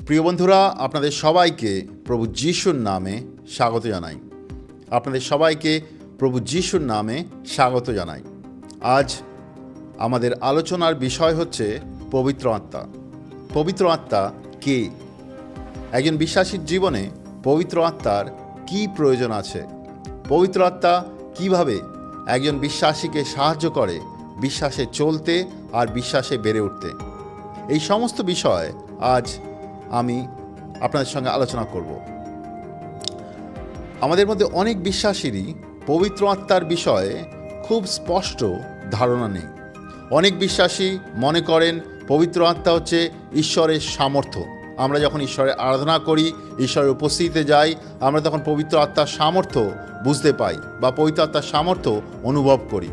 প্রিয় বন্ধুরা, আপনাদের সবাইকে প্রভু যিশুর নামে স্বাগত জানাই। আপনাদের সবাইকে প্রভু যিশুর নামে স্বাগত জানাই। আজ আমাদের আলোচনার বিষয় হচ্ছে পবিত্র আত্মা। পবিত্র আত্মা কে? একজন বিশ্বাসীর জীবনে পবিত্র আত্মার কী প্রয়োজন আছে? পবিত্র আত্মা কীভাবে একজন বিশ্বাসীকে সাহায্য করে বিশ্বাসে চলতে আর বিশ্বাসে বেড়ে উঠতে? এই সমস্ত বিষয় আজ আমি আপনাদের সঙ্গে আলোচনা করব। আমাদের মধ্যে অনেক বিশ্বাসীরই পবিত্র আত্মার বিষয়ে খুব স্পষ্ট ধারণা নেই। অনেক বিশ্বাসী মনে করেন পবিত্র আত্মা হচ্ছে ঈশ্বরের সামর্থ্য। আমরা যখন ঈশ্বরের আরাধনা করি, ঈশ্বরের উপস্থিতিতে যাই, আমরা তখন পবিত্র আত্মার সামর্থ্য বুঝতে পাই বা পবিত্র আত্মার সামর্থ্য অনুভব করি।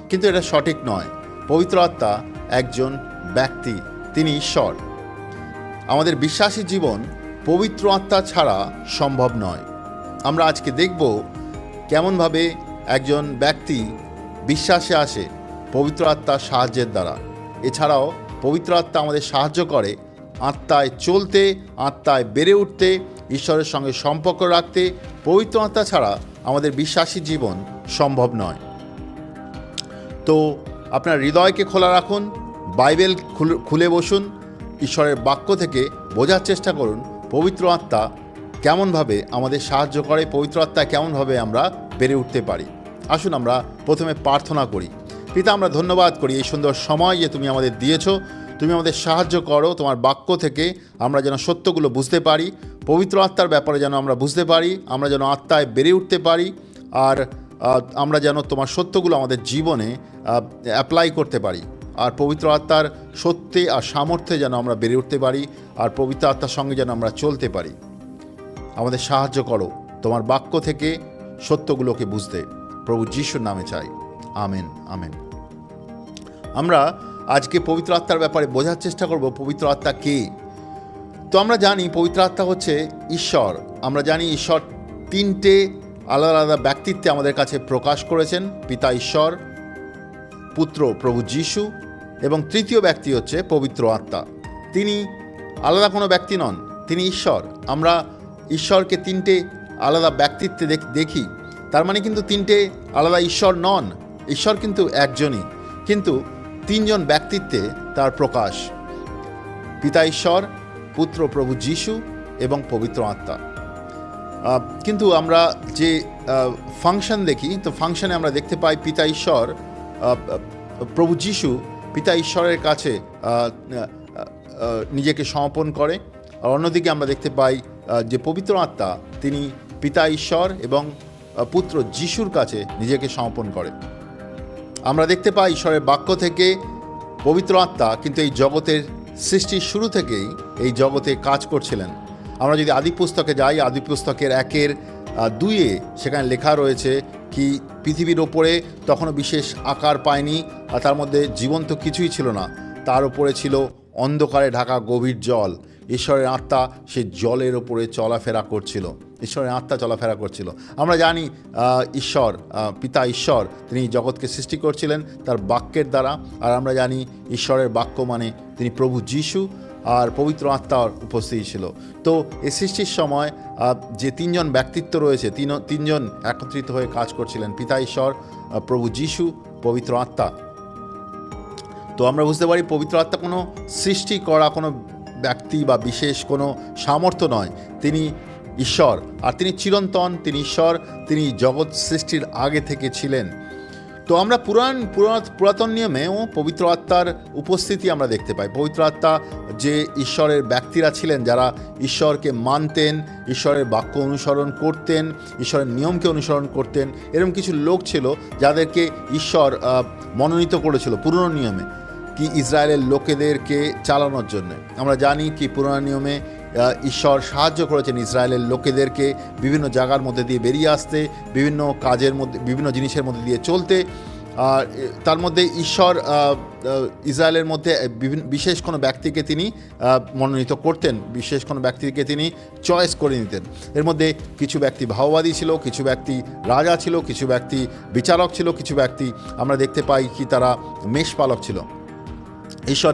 কিন্তু এটা সঠিক নয়। পবিত্র আত্মা একজন ব্যক্তি, তিনি ঈশ্বর। আমাদের বিশ্বাসী জীবন পবিত্র আত্মা ছাড়া সম্ভব নয়। আমরা আজকে দেখব কেমনভাবে একজন ব্যক্তি বিশ্বাসে আসে পবিত্র আত্মার সাহায্যের দ্বারা। এছাড়াও পবিত্র আত্মা আমাদের সাহায্য করে আত্মায় চলতে, আত্মায় বেড়ে উঠতে, ঈশ্বরের সঙ্গে সম্পর্ক রাখতে। পবিত্র আত্মা ছাড়া আমাদের বিশ্বাসী জীবন সম্ভব নয়। তো আপনার হৃদয়কে খোলা রাখুন, বাইবেল খুলে বসুন, ঈশ্বরের বাক্য থেকে বোঝার চেষ্টা করুন পবিত্র আত্মা কেমনভাবে আমাদের সাহায্য করে, পবিত্র আত্মা কেমনভাবে আমরা বেড়ে উঠতে পারি। আসুন আমরা প্রথমে প্রার্থনা করি। পিতা, আমরা ধন্যবাদ করি এই সুন্দর সময় যে তুমি আমাদের দিয়েছো। তুমি আমাদের সাহায্য করো তোমার বাক্য থেকে আমরা যেন সত্যগুলো বুঝতে পারি, পবিত্র আত্মার ব্যাপারে যেন আমরা বুঝতে পারি, আমরা যেন আত্মায় বেড়ে উঠতে পারি, আর আমরা যেন তোমার সত্যগুলো আমাদের জীবনে অ্যাপ্লাই করতে পারি, আর পবিত্র আত্মার সত্যে আর সামর্থ্যে যেন আমরা বেড়ে উঠতে পারি, আর পবিত্র আত্মার সঙ্গে যেন আমরা চলতে পারি। আমাদের সাহায্য করো তোমার বাক্য থেকে সত্যগুলোকে বুঝতে। প্রভু যিশুর নামে চাই, আমেন আমেন। আমরা আজকে পবিত্র আত্মার ব্যাপারে বোঝার চেষ্টা করব পবিত্র আত্মা কে। তো আমরা জানি পবিত্র আত্মা হচ্ছে ঈশ্বর। আমরা জানি ঈশ্বর তিনটে আলাদা আলাদা ব্যক্তিত্বে আমাদের কাছে প্রকাশ করেছেন, পিতা ঈশ্বর, পুত্র প্রভু যিশু এবং তৃতীয় ব্যক্তি হচ্ছে পবিত্র আত্মা। তিনি আলাদা কোনো ব্যক্তি নন, তিনি ঈশ্বর। আমরা ঈশ্বরকে তিনটে আলাদা ব্যক্তিত্বে দেখি, তার মানে কিন্তু তিনটে আলাদা ঈশ্বর নন। ঈশ্বর কিন্তু একজনই, কিন্তু তিনজন ব্যক্তিত্বে তার প্রকাশ, পিতা ঈশ্বর, পুত্র প্রভু যিশু এবং পবিত্র আত্মা। কিন্তু আমরা যে ফাংশন দেখি, তো ফাংশনে আমরা দেখতে পাই পিতা ঈশ্বর, প্রভু যিশু পিতা ঈশ্বরের কাছে নিজেকে সমর্পণ করে, আর অন্যদিকে আমরা দেখতে পাই যে পবিত্র আত্মা তিনি পিতা ঈশ্বর এবং পুত্র যিশুর কাছে নিজেকে সমর্পণ করে। আমরা দেখতে পাই ঈশ্বরের বাক্য থেকে পবিত্র আত্মা কিন্তু এই জগতের সৃষ্টির শুরু থেকেই এই জগতে কাজ করছিলেন। আমরা যদি আদি পুস্তকে যাই, আদি পুস্তকের 1:2 সেখানে লেখা রয়েছে কি পৃথিবীর ওপরে তখনও বিশেষ আকার পায়নি, আর তার মধ্যে জীবন্ত কিছুই ছিল না, তার উপরে ছিল অন্ধকারে ঢাকা গভীর জল। ঈশ্বরের আত্মা সে জলের ওপরে চলাফেরা করছিল, ঈশ্বরের আত্মা চলাফেরা করছিল। আমরা জানি ঈশ্বর, পিতা ঈশ্বর তিনি জগৎকে সৃষ্টি করছিলেন তার বাক্যের দ্বারা, আর আমরা জানি ঈশ্বরের বাক্য মানে তিনি প্রভু যিশু, আর পবিত্র আত্মার উপস্থিতি ছিল। তো এই সৃষ্টির সময় যে তিনজন ব্যক্তিত্ব রয়েছে, তিনজন একত্রিত হয়ে কাজ করছিলেন, পিতা ঈশ্বর, প্রভু যিশু, পবিত্র আত্মা। তো আমরা বুঝতে পারি পবিত্র আত্মা কোনো সৃষ্টি করা কোনো ব্যক্তি বা বিশেষ কোনো সামর্থ্য নয়, তিনি ঈশ্বর, আর তিনি চিরন্তন, তিনি ঈশ্বর, তিনি জগৎ সৃষ্টির আগে থেকে ছিলেন। তো আমরা পুরাতন নিয়মেও পবিত্র আত্মার উপস্থিতি আমরা দেখতে পাই। পবিত্র আত্মা যে ঈশ্বরের ব্যক্তিরা ছিলেন, যারা ঈশ্বরকে মানতেন, ঈশ্বরের বাক্য অনুসরণ করতেন, ঈশ্বরের নিয়মকে অনুসরণ করতেন, এরকম কিছু লোক ছিল যাদেরকে ঈশ্বর মনোনীত করেছিল পুরনো নিয়মে কি ইসরায়েলের লোকেদেরকে চালানোর জন্য। আমরা জানি কি পুরনো নিয়মে ঈশ্বর সাহায্য করেছেন ইসরায়েলের লোকেদেরকে বিভিন্ন জায়গার মধ্যে দিয়ে বেরিয়ে আসতে, বিভিন্ন কাজের মধ্যে, বিভিন্ন জিনিসের মধ্যে দিয়ে চলতে। আর তার মধ্যে ঈশ্বর ইসরায়েলের মধ্যে বিশেষ কোনো ব্যক্তিকে তিনি মনোনীত করতেন, বিশেষ কোনো ব্যক্তিকে তিনি চয়েস করে নিতেন। এর মধ্যে কিছু ব্যক্তি ভাওবাদী ছিল, কিছু ব্যক্তি রাজা ছিল, কিছু ব্যক্তি বিচারক ছিল, কিছু ব্যক্তি আমরা দেখতে পাই কি তারা মেষপালক ছিল। ঈশ্বর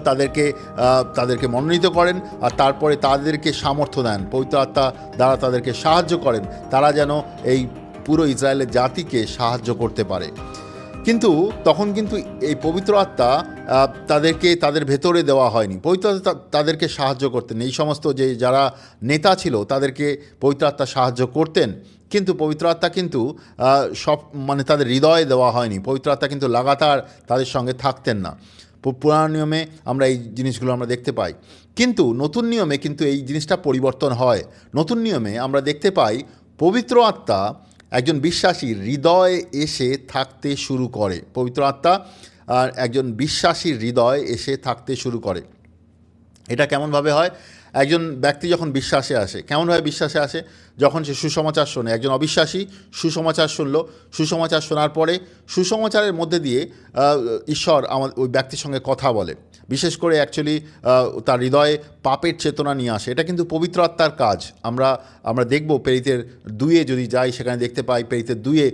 তাদেরকে মনোনীত করেন আর তারপরে তাদেরকে সামর্থ্য দেন, পবিত্র আত্মা দ্বারা তাদেরকে সাহায্য করেন, তারা যেন এই পুরো ইসরায়েলের জাতিকে সাহায্য করতে পারে। কিন্তু তখন কিন্তু এই পবিত্র আত্মা তাদেরকে তাদের ভেতরে দেওয়া হয়নি। পবিত্র আত্মা তাদেরকে সাহায্য করতেন, এই সমস্ত যারা নেতা ছিল তাদেরকে পবিত্র আত্মা সাহায্য করতেন, কিন্তু পবিত্র আত্মা কিন্তু তাদের হৃদয়ে দেওয়া হয়নি। পবিত্র আত্মা কিন্তু লাগাতার তাদের সঙ্গে থাকতেন না। পুরানো নিয়মে আমরা এই জিনিসগুলো আমরা দেখতে পাই, কিন্তু নতুন নিয়মে কিন্তু এই জিনিসটা পরিবর্তন হয়। নতুন নিয়মে আমরা দেখতে পাই পবিত্র আত্মা একজন বিশ্বাসীর হৃদয়ে এসে থাকতে শুরু করে। পবিত্র আত্মা আর একজন বিশ্বাসীর হৃদয়ে এসে থাকতে শুরু করে। এটা কেমনভাবে হয়? একজন ব্যক্তি যখন বিশ্বাসে আসে, কেমনভাবে বিশ্বাসে আসে? যখন সে সুসমাচার শোনে। একজন অবিশ্বাসী সুসমাচার শুনল, সুসমাচার শোনার পরে সুসমাচারের মধ্যে দিয়ে ঈশ্বর ওই ব্যক্তির সঙ্গে কথা বলে। বিশেষ করে অ্যাকচুয়ালি তার হৃদয়ে পাপের চেতনা নিয়ে আসে। এটা কিন্তু পবিত্র আত্মার কাজ। আমরা দেখব প্রেরিতের 2-এ যদি যাই, সেখানে দেখতে পাই প্রেরিতের 2-এ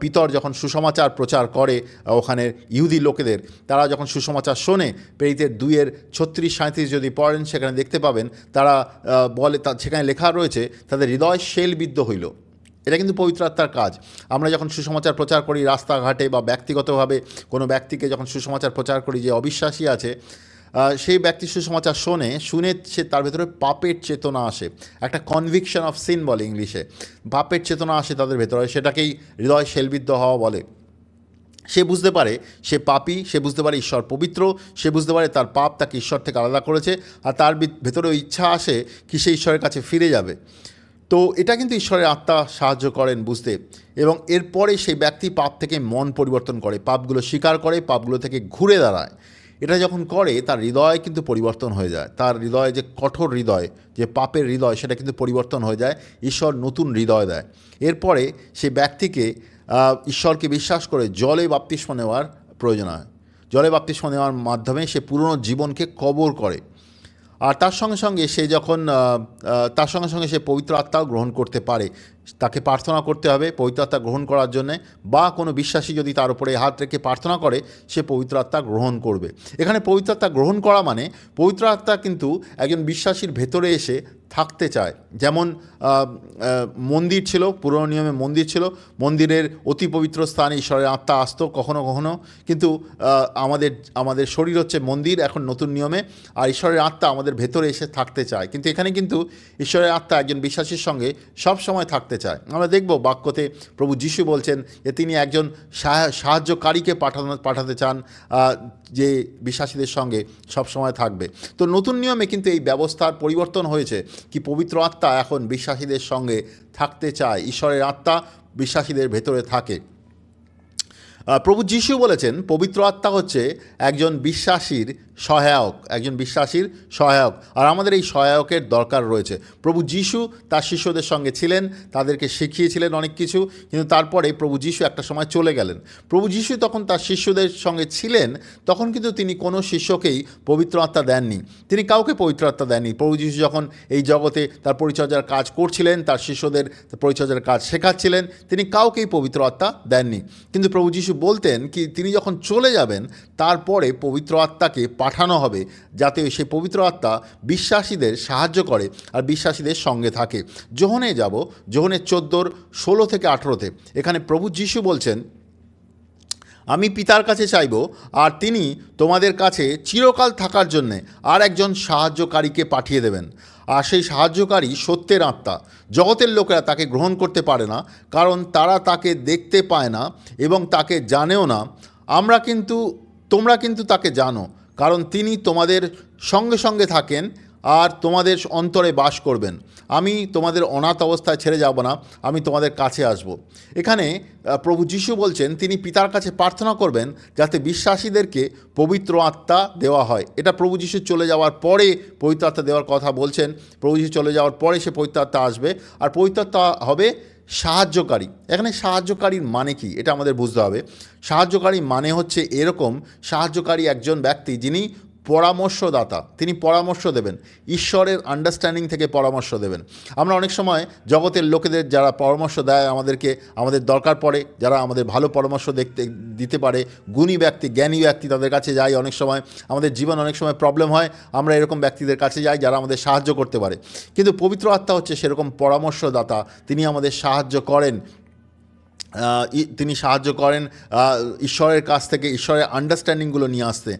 পিতর যখন সুসমাচার প্রচার করে ওখানের ইহুদি লোকেদের, তারা যখন সুসমাচার শোনে, প্রেরিতের 2-এর 36-37 যদি পড়েন সেখানে দেখতে পাবেন তারা বলে, সেখানে লেখা রয়েছে তাদের হৃদয় শেলবিদ্ধ হইল। এটা কিন্তু পবিত্র আত্মার কাজ। আমরা যখন সুসমাচার প্রচার করি রাস্তাঘাটে বা ব্যক্তিগতভাবে কোনো ব্যক্তিকে যখন সুসমাচার প্রচার করি যে অবিশ্বাসী আছে, সেই ব্যক্তি সুসমাচার শুনে সে তার ভেতরে পাপের চেতনা আসে। একটা কনভিকশন অফ সিন বলে ইংলিশে, পাপের চেতনা আসে তাদের ভেতরে, সেটাকেই হৃদয় শেলবিদ্ধ হওয়া বলে। সে বুঝতে পারে সে পাপী, সে বুঝতে পারে ঈশ্বর পবিত্র, সে বুঝতে পারে তার পাপ তাকে ঈশ্বর থেকে আলাদা করেছে, আর তার ভেতরে ইচ্ছা আসে কি সে ঈশ্বরের কাছে ফিরে যাবে। তো এটা কিন্তু ঈশ্বরের আত্মা সাহায্য করেন বুঝতে, এবং এরপরে সেই ব্যক্তি পাপ থেকে মন পরিবর্তন করে, পাপগুলো স্বীকার করে, পাপগুলো থেকে ঘুরে দাঁড়ায়। এটা যখন করে তার হৃদয় কিন্তু পরিবর্তন হয়ে যায়। তার হৃদয় যে কঠোর হৃদয়, যে পাপের হৃদয়, সেটা কিন্তু পরিবর্তন হয়ে যায়। ঈশ্বর নতুন হৃদয় দেয়। এরপরে সেই ব্যক্তিকে ঈশ্বরকে বিশ্বাস করে জলে বাপ্তিস্ম নেওয়ার প্রয়োজন হয়। জলে বাপ্তিস্ম নেওয়ার মাধ্যমে সে পুরনো জীবনকে কবর করে, আর তার সঙ্গে সঙ্গে সে পবিত্র আত্মাও গ্রহণ করতে পারে। তাকে প্রার্থনা করতে হবে পবিত্র আত্মা গ্রহণ করার জন্যে, বা কোনো বিশ্বাসী যদি তার উপরে হাত রেখে প্রার্থনা করে সে পবিত্র আত্মা গ্রহণ করবে। এখানে পবিত্র আত্মা গ্রহণ করা মানে পবিত্র আত্মা কিন্তু একজন বিশ্বাসীর ভেতরে এসে থাকতে চায়। যেমন মন্দির ছিল, পুরনো নিয়মে মন্দির ছিল, মন্দিরের অতি পবিত্র স্থানে ঈশ্বরের আত্মা আসতো কখনো কখনো, কিন্তু আমাদের শরীর হচ্ছে মন্দির এখন নতুন নিয়মে, আর ঈশ্বরের আত্মা আমাদের ভেতরে এসে থাকতে চায়। কিন্তু এখানে কিন্তু ঈশ্বরের আত্মা একজন বিশ্বাসীর সঙ্গে সব সময় থাকতে চায়। আমরা দেখব বাক্যতে প্রভু যীশু বলছেন যে তিনি একজন সাহায্যকারীকে পাঠাতে চান, যে বিশ্বাসীদের সঙ্গে সবসময় থাকবে। তো নতুন নিয়মে কিন্তু এই ব্যবস্থার পরিবর্তন হয়েছে, কি পবিত্র আত্মা এখন বিশ্বাসীদের সঙ্গে থাকতে চায়। ঈশ্বরের আত্মা বিশ্বাসীদের ভেতরে থাকে। প্রভু যীশু বলেছেন পবিত্র আত্মা হচ্ছে একজন বিশ্বাসীর সহায়ক, আর আমাদের এই সহায়কের দরকার রয়েছে। প্রভু যীশু তার শিষ্যদের সঙ্গে ছিলেন, তাদেরকে শিখিয়েছিলেন অনেক কিছু, কিন্তু তারপরে প্রভু যীশু একটা সময় চলে গেলেন। প্রভু যীশু তখন তার শিষ্যদের সঙ্গে ছিলেন, তখন কিন্তু তিনি কোনো শিষ্যকেই পবিত্র আত্মা দেননি, তিনি কাউকে পবিত্র আত্মা দেননি। প্রভু যীশু যখন এই জগতে তার পরিচর্যার কাজ করছিলেন, তার শিষ্যদের পরিচর্যার কাজ শেখাচ্ছিলেন, তিনি কাউকেই পবিত্র আত্মা দেননি। কিন্তু প্রভু যীশু বলতেন কি তিনি যখন চলে যাবেন তারপরে পবিত্র আত্মাকে পাঠানো হবে, যাতে সেই পবিত্র আত্মা বিশ্বাসীদের সাহায্য করে আর বিশ্বাসীদের সঙ্গে থাকে। যোহনে যাব, যোহনের 14:16-18 এখানে প্রভু যীশু বলছেন, আমি পিতার কাছে চাইব, আর তিনি তোমাদের কাছে চিরকাল থাকার জন্যে আর একজন সাহায্যকারীকে পাঠিয়ে দেবেন। আর সেই সাহায্যকারী সত্যের আত্মা। জগতের লোকেরা তাকে গ্রহণ করতে পারে না, কারণ তারা তাকে দেখতে পায় না এবং তাকে জানেও না। তোমরা কিন্তু তাকে জানো, কারণ তিনি তোমাদের সঙ্গে সঙ্গে থাকেন আর তোমাদের অন্তরে বাস করবেন। আমি তোমাদের অনাথ অবস্থায় ছেড়ে যাব না, আমি তোমাদের কাছে আসব। এখানে প্রভু যীশু বলছেন তিনি পিতার কাছে প্রার্থনা করবেন যাতে বিশ্বাসীদেরকে পবিত্র আত্মা দেওয়া হয়। এটা প্রভু যীশু চলে যাওয়ার পরে পবিত্র আত্মা দেওয়ার কথা বলছেন। প্রভু যীশু চলে যাওয়ার পরে সে পবিত্র আত্মা আসবে, আর পবিত্র আত্মা হবে সাহায্যকারী। এখানে সাহায্যকারীর মানে কি এটা আমাদের বুঝতে হবে। সাহায্যকারী মানে হচ্ছে এরকম, সাহায্যকারী একজন ব্যক্তি যিনি পরামর্শদাতা, তিনি পরামর্শ দেবেন, ঈশ্বরের আন্ডারস্ট্যান্ডিং থেকে পরামর্শ দেবেন। আমরা অনেক সময় জগতের লোকেদের যারা পরামর্শ দেয় আমাদেরকে, আমাদের দরকার পড়ে, যারা আমাদের ভালো পরামর্শ দিতে পারে, গুণী ব্যক্তি, জ্ঞানী ব্যক্তি, তাদের কাছে যাই। অনেক সময় আমাদের জীবন অনেক সময় প্রবলেম হয়, আমরা এরকম ব্যক্তিদের কাছে যাই যারা আমাদের সাহায্য করতে পারে। কিন্তু পবিত্র আত্মা হচ্ছে সেরকম পরামর্শদাতা, তিনি আমাদের সাহায্য করেন। তিনি সাহায্য করেন ঈশ্বরের কাছ থেকে ঈশ্বরের আন্ডারস্ট্যান্ডিংগুলো নিয়ে আসতে,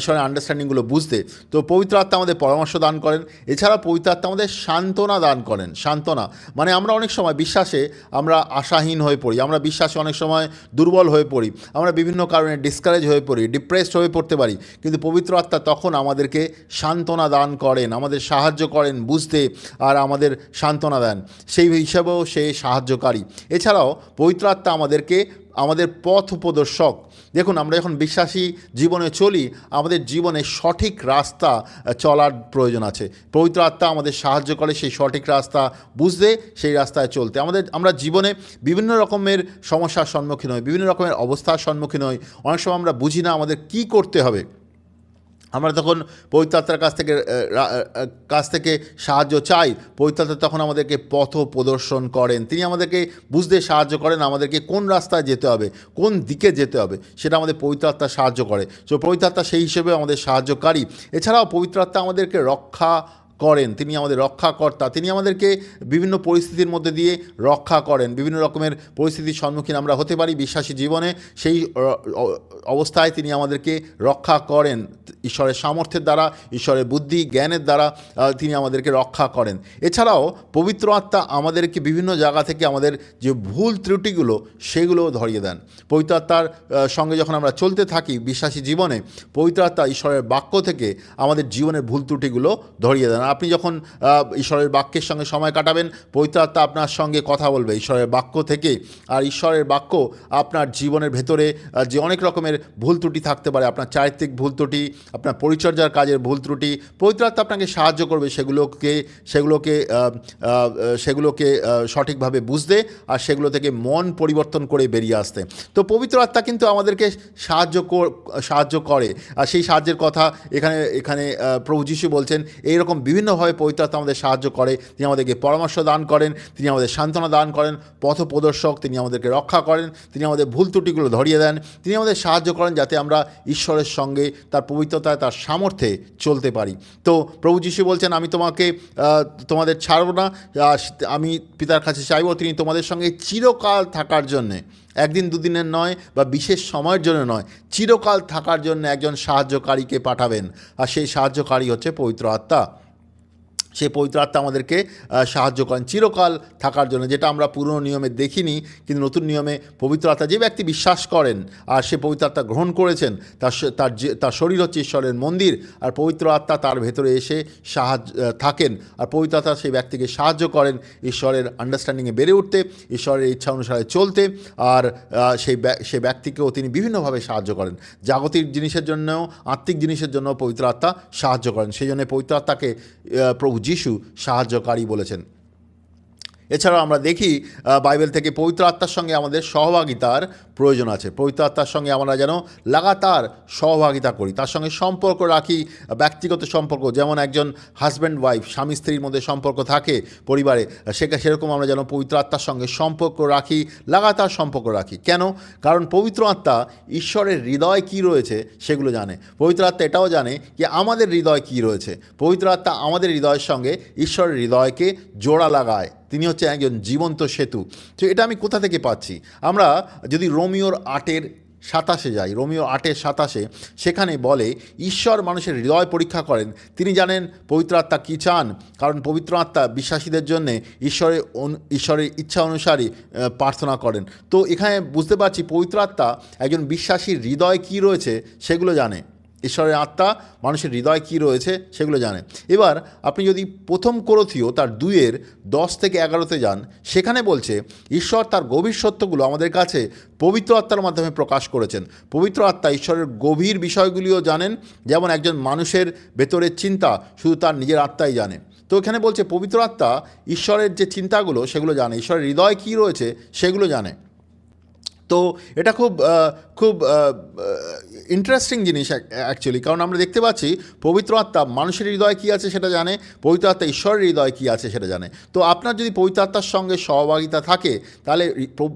ঈশ্বরের আন্ডারস্ট্যান্ডিংগুলো বুঝতে। তো পবিত্র আত্মা আমাদের পরামর্শ দান করেন। এছাড়া পবিত্র আত্মা আমাদের সান্ত্বনা দান করেন। সান্ত্বনা মানে আমরা অনেক সময় বিশ্বাসে আমরা আশাহীন হয়ে পড়ি, আমরা বিশ্বাসে অনেক সময় দুর্বল হয়ে পড়ি, আমরা বিভিন্ন কারণে ডিসকারেজ হয়ে পড়ি, ডিপ্রেসড হয়ে পড়তে পারি। কিন্তু পবিত্র আত্মা তখন আমাদেরকে সান্ত্বনা দান করেন, আমাদের সাহায্য করেন বুঝতে, আর আমাদের সান্ত্বনা দেন। সেই হিসাবেও সে সাহায্যকারী। এছাড়াও পবিত্র আত্মা আমাদেরকে আমাদের পথ প্রদর্শক। দেখুন, আমরা যখন বিশ্বাসী জীবনে চলি, আমাদের জীবনে সঠিক রাস্তা চলার প্রয়োজন আছে। পবিত্র আত্মা আমাদের সাহায্য করে সেই সঠিক রাস্তা বুঝতে, সেই রাস্তায় চলতে। আমরা জীবনে বিভিন্ন রকমের সমস্যার সম্মুখীন হই, বিভিন্ন রকমের অবস্থার সম্মুখীন হই। অনেক সময় আমরা বুঝি না আমাদের কী করতে হবে। আমরা তখন পবিত্র আত্মার কাছ থেকে সাহায্য চাই। পবিত্র আত্মা তখন আমাদেরকে পথ প্রদর্শন করেন, তিনি আমাদেরকে বুঝতে সাহায্য করেন, আমাদেরকে কোন রাস্তায় যেতে হবে, কোন দিকে যেতে হবে, সেটা আমাদের পবিত্র আত্মা সাহায্য করে। তো পবিত্র আত্মা সেই হিসেবে আমাদের সাহায্যকারী। এছাড়াও পবিত্র আত্মা আমাদেরকে রক্ষা করেন, তিনি আমাদের রক্ষাকর্তা। তিনি আমাদেরকে বিভিন্ন পরিস্থিতির মধ্যে দিয়ে রক্ষা করেন। বিভিন্ন রকমের পরিস্থিতির সম্মুখীন আমরা হতে পারি বিশ্বাসী জীবনে, সেই অবস্থায় তিনি আমাদেরকে রক্ষা করেন ঈশ্বরের সামর্থ্যের দ্বারা, ঈশ্বরের বুদ্ধি জ্ঞানের দ্বারা তিনি আমাদেরকে রক্ষা করেন। এছাড়াও পবিত্র আত্মা আমাদেরকে বিভিন্ন জায়গা থেকে আমাদের যে ভুল ত্রুটিগুলো সেগুলো ধরিয়ে দেন। পবিত্র আত্মার সঙ্গে যখন আমরা চলতে থাকি বিশ্বাসী জীবনে, পবিত্র আত্মা ঈশ্বরের বাক্য থেকে আমাদের জীবনের ভুল ত্রুটিগুলো ধরিয়ে দেন। আপনি যখন ঈশ্বরের বাক্যের সঙ্গে সময় কাটাবেন, পবিত্র আত্মা আপনার সঙ্গে কথা বলবে ঈশ্বরের বাক্য থেকে। আর ঈশ্বরের বাক্য আপনার জীবনের ভেতরে যে অনেক রকমের ভুল ত্রুটি থাকতে পারে, আপনার চারিত্রিক ভুল ত্রুটি, আপনার পরিচর্যার কাজের ভুল ত্রুটি, পবিত্র আত্মা আপনাকে সাহায্য করবে সেগুলোকে সঠিকভাবে বুঝতে, আর সেগুলো থেকে মন পরিবর্তন করে বেরিয়ে আসতে। তো পবিত্র আত্মা কিন্তু আমাদেরকে সাহায্য করে। আর সেই সাহায্যের কথা এখানে প্রভু যীশু বলছেন, এইরকম বিভিন্নভাবে পবিত্র আত্মা আমাদের সাহায্য করে। তিনি আমাদেরকে পরামর্শ দান করেন, তিনি আমাদের সান্ত্বনা দান করেন, পথ প্রদর্শক, তিনি আমাদেরকে রক্ষা করেন, তিনি আমাদের ভুল ত্রুটিগুলো ধরিয়ে দেন, তিনি আমাদের সাহায্য করেন যাতে আমরা ঈশ্বরের সঙ্গে তার পবিত্রতায়, তার সামর্থ্যে চলতে পারি। তো প্রভু যীশু বলছেন, আমি তোমাদের ছাড়ব না, আমি পিতার কাছে চাইব তিনি তোমাদের সঙ্গে চিরকাল থাকার জন্যে, একদিন দুদিনের নয় বা বিশেষ সময়ের জন্য নয়, চিরকাল থাকার জন্য একজন সাহায্যকারীকে পাঠাবেন। আর সেই সাহায্যকারী হচ্ছে পবিত্র আত্মা। সেই পবিত্র আত্মা আমাদেরকে সাহায্য করেন চিরকাল থাকার জন্য, যেটা আমরা পুরনো নিয়মে দেখিনি। কিন্তু নতুন নিয়মে পবিত্র আত্মা, যে ব্যক্তি বিশ্বাস করেন আর সে পবিত্র আত্মা গ্রহণ করেছেন, তার শরীর হচ্ছে ঈশ্বরের মন্দির, আর পবিত্র আত্মা তার ভেতরে এসে থাকেন। আর পবিত্র আত্মা সেই ব্যক্তিকে সাহায্য করেন ঈশ্বরের আন্ডারস্ট্যান্ডিংয়ে বেড়ে উঠতে, ঈশ্বরের ইচ্ছা অনুসারে চলতে। আর সেই ব্যক্তিকেও তিনি বিভিন্নভাবে সাহায্য করেন। জাগতিক জিনিসের জন্যও, আত্মিক জিনিসের জন্য পবিত্র আত্মা সাহায্য করেন। সেই জন্য পবিত্র আত্মাকে প্রভু যীশু সাহায্যকারী বলেছেন। এছাড়াও আমরা দেখি বাইবেল থেকে পবিত্র আত্মার সঙ্গে আমাদের সহভাগিতার প্রয়োজন আছে। পবিত্র আত্মার সঙ্গে আমরা যেন লাগাতার সহভাগিতা করি, তার সঙ্গে সম্পর্ক রাখি, ব্যক্তিগত সম্পর্ক। যেমন একজন হাজব্যান্ড ওয়াইফ, স্বামী স্ত্রীর মধ্যে সম্পর্ক থাকে পরিবারে, সেরকম আমরা যেন পবিত্র আত্মার সঙ্গে সম্পর্ক রাখি, লাগাতার সম্পর্ক রাখি। কেন? কারণ পবিত্র আত্মা ঈশ্বরের হৃদয় কী রয়েছে সেগুলো জানে। পবিত্র আত্মা এটাও জানে যে আমাদের হৃদয় কী রয়েছে। পবিত্র আত্মা আমাদের হৃদয়ের সঙ্গে ঈশ্বরের হৃদয়কে জোড়া লাগায়। তিনি হচ্ছে একজন জীবন্ত সেতু। তো এটা আমি কোথা থেকে পাচ্ছি? আমরা যদি রোমিওর 8:27 যাই, রোমিও 8:27, সেখানে বলে ঈশ্বর মানুষের হৃদয় পরীক্ষা করেন, তিনি জানেন পবিত্র আত্মা কী চান। কারণ পবিত্র আত্মা বিশ্বাসীদের জন্যে ঈশ্বরের ইচ্ছা অনুসারী প্রার্থনা করেন। তো এখানে বুঝতে পারছি পবিত্র আত্মা একজন বিশ্বাসীর হৃদয় কী রয়েছে সেগুলো জানে। ঈশ্বরের আত্মা মানুষের হৃদয় কী রয়েছে সেগুলো জানে। এবার আপনি যদি 1 কোরিন্থীয় তার 2:10-11 যান, সেখানে বলছে ঈশ্বর তার গভীর সত্যগুলো আমাদের কাছে পবিত্র আত্মার মাধ্যমে প্রকাশ করেছেন। পবিত্র আত্মা ঈশ্বরের গভীর বিষয়গুলিও জানেন, যেমন একজন মানুষের ভেতরের চিন্তা শুধু তার নিজের আত্মাই জানে। তো এখানে বলছে পবিত্র আত্মা ঈশ্বরের যে চিন্তাগুলো সেগুলো জানে, ঈশ্বরের হৃদয় কী রয়েছে সেগুলো জানে। তো এটা খুব ইন্টারেস্টিং জিনিস অ্যাকচুয়ালি, কারণ আমরা দেখতে পাচ্ছি পবিত্র আত্মা মানুষের হৃদয়ে কী আছে সেটা জানে, পবিত্র আত্মা ঈশ্বরের হৃদয়ে কী আছে সেটা জানে। তো আপনার যদি পবিত্র আত্মার সঙ্গে সহভাগিতা থাকে, তাহলে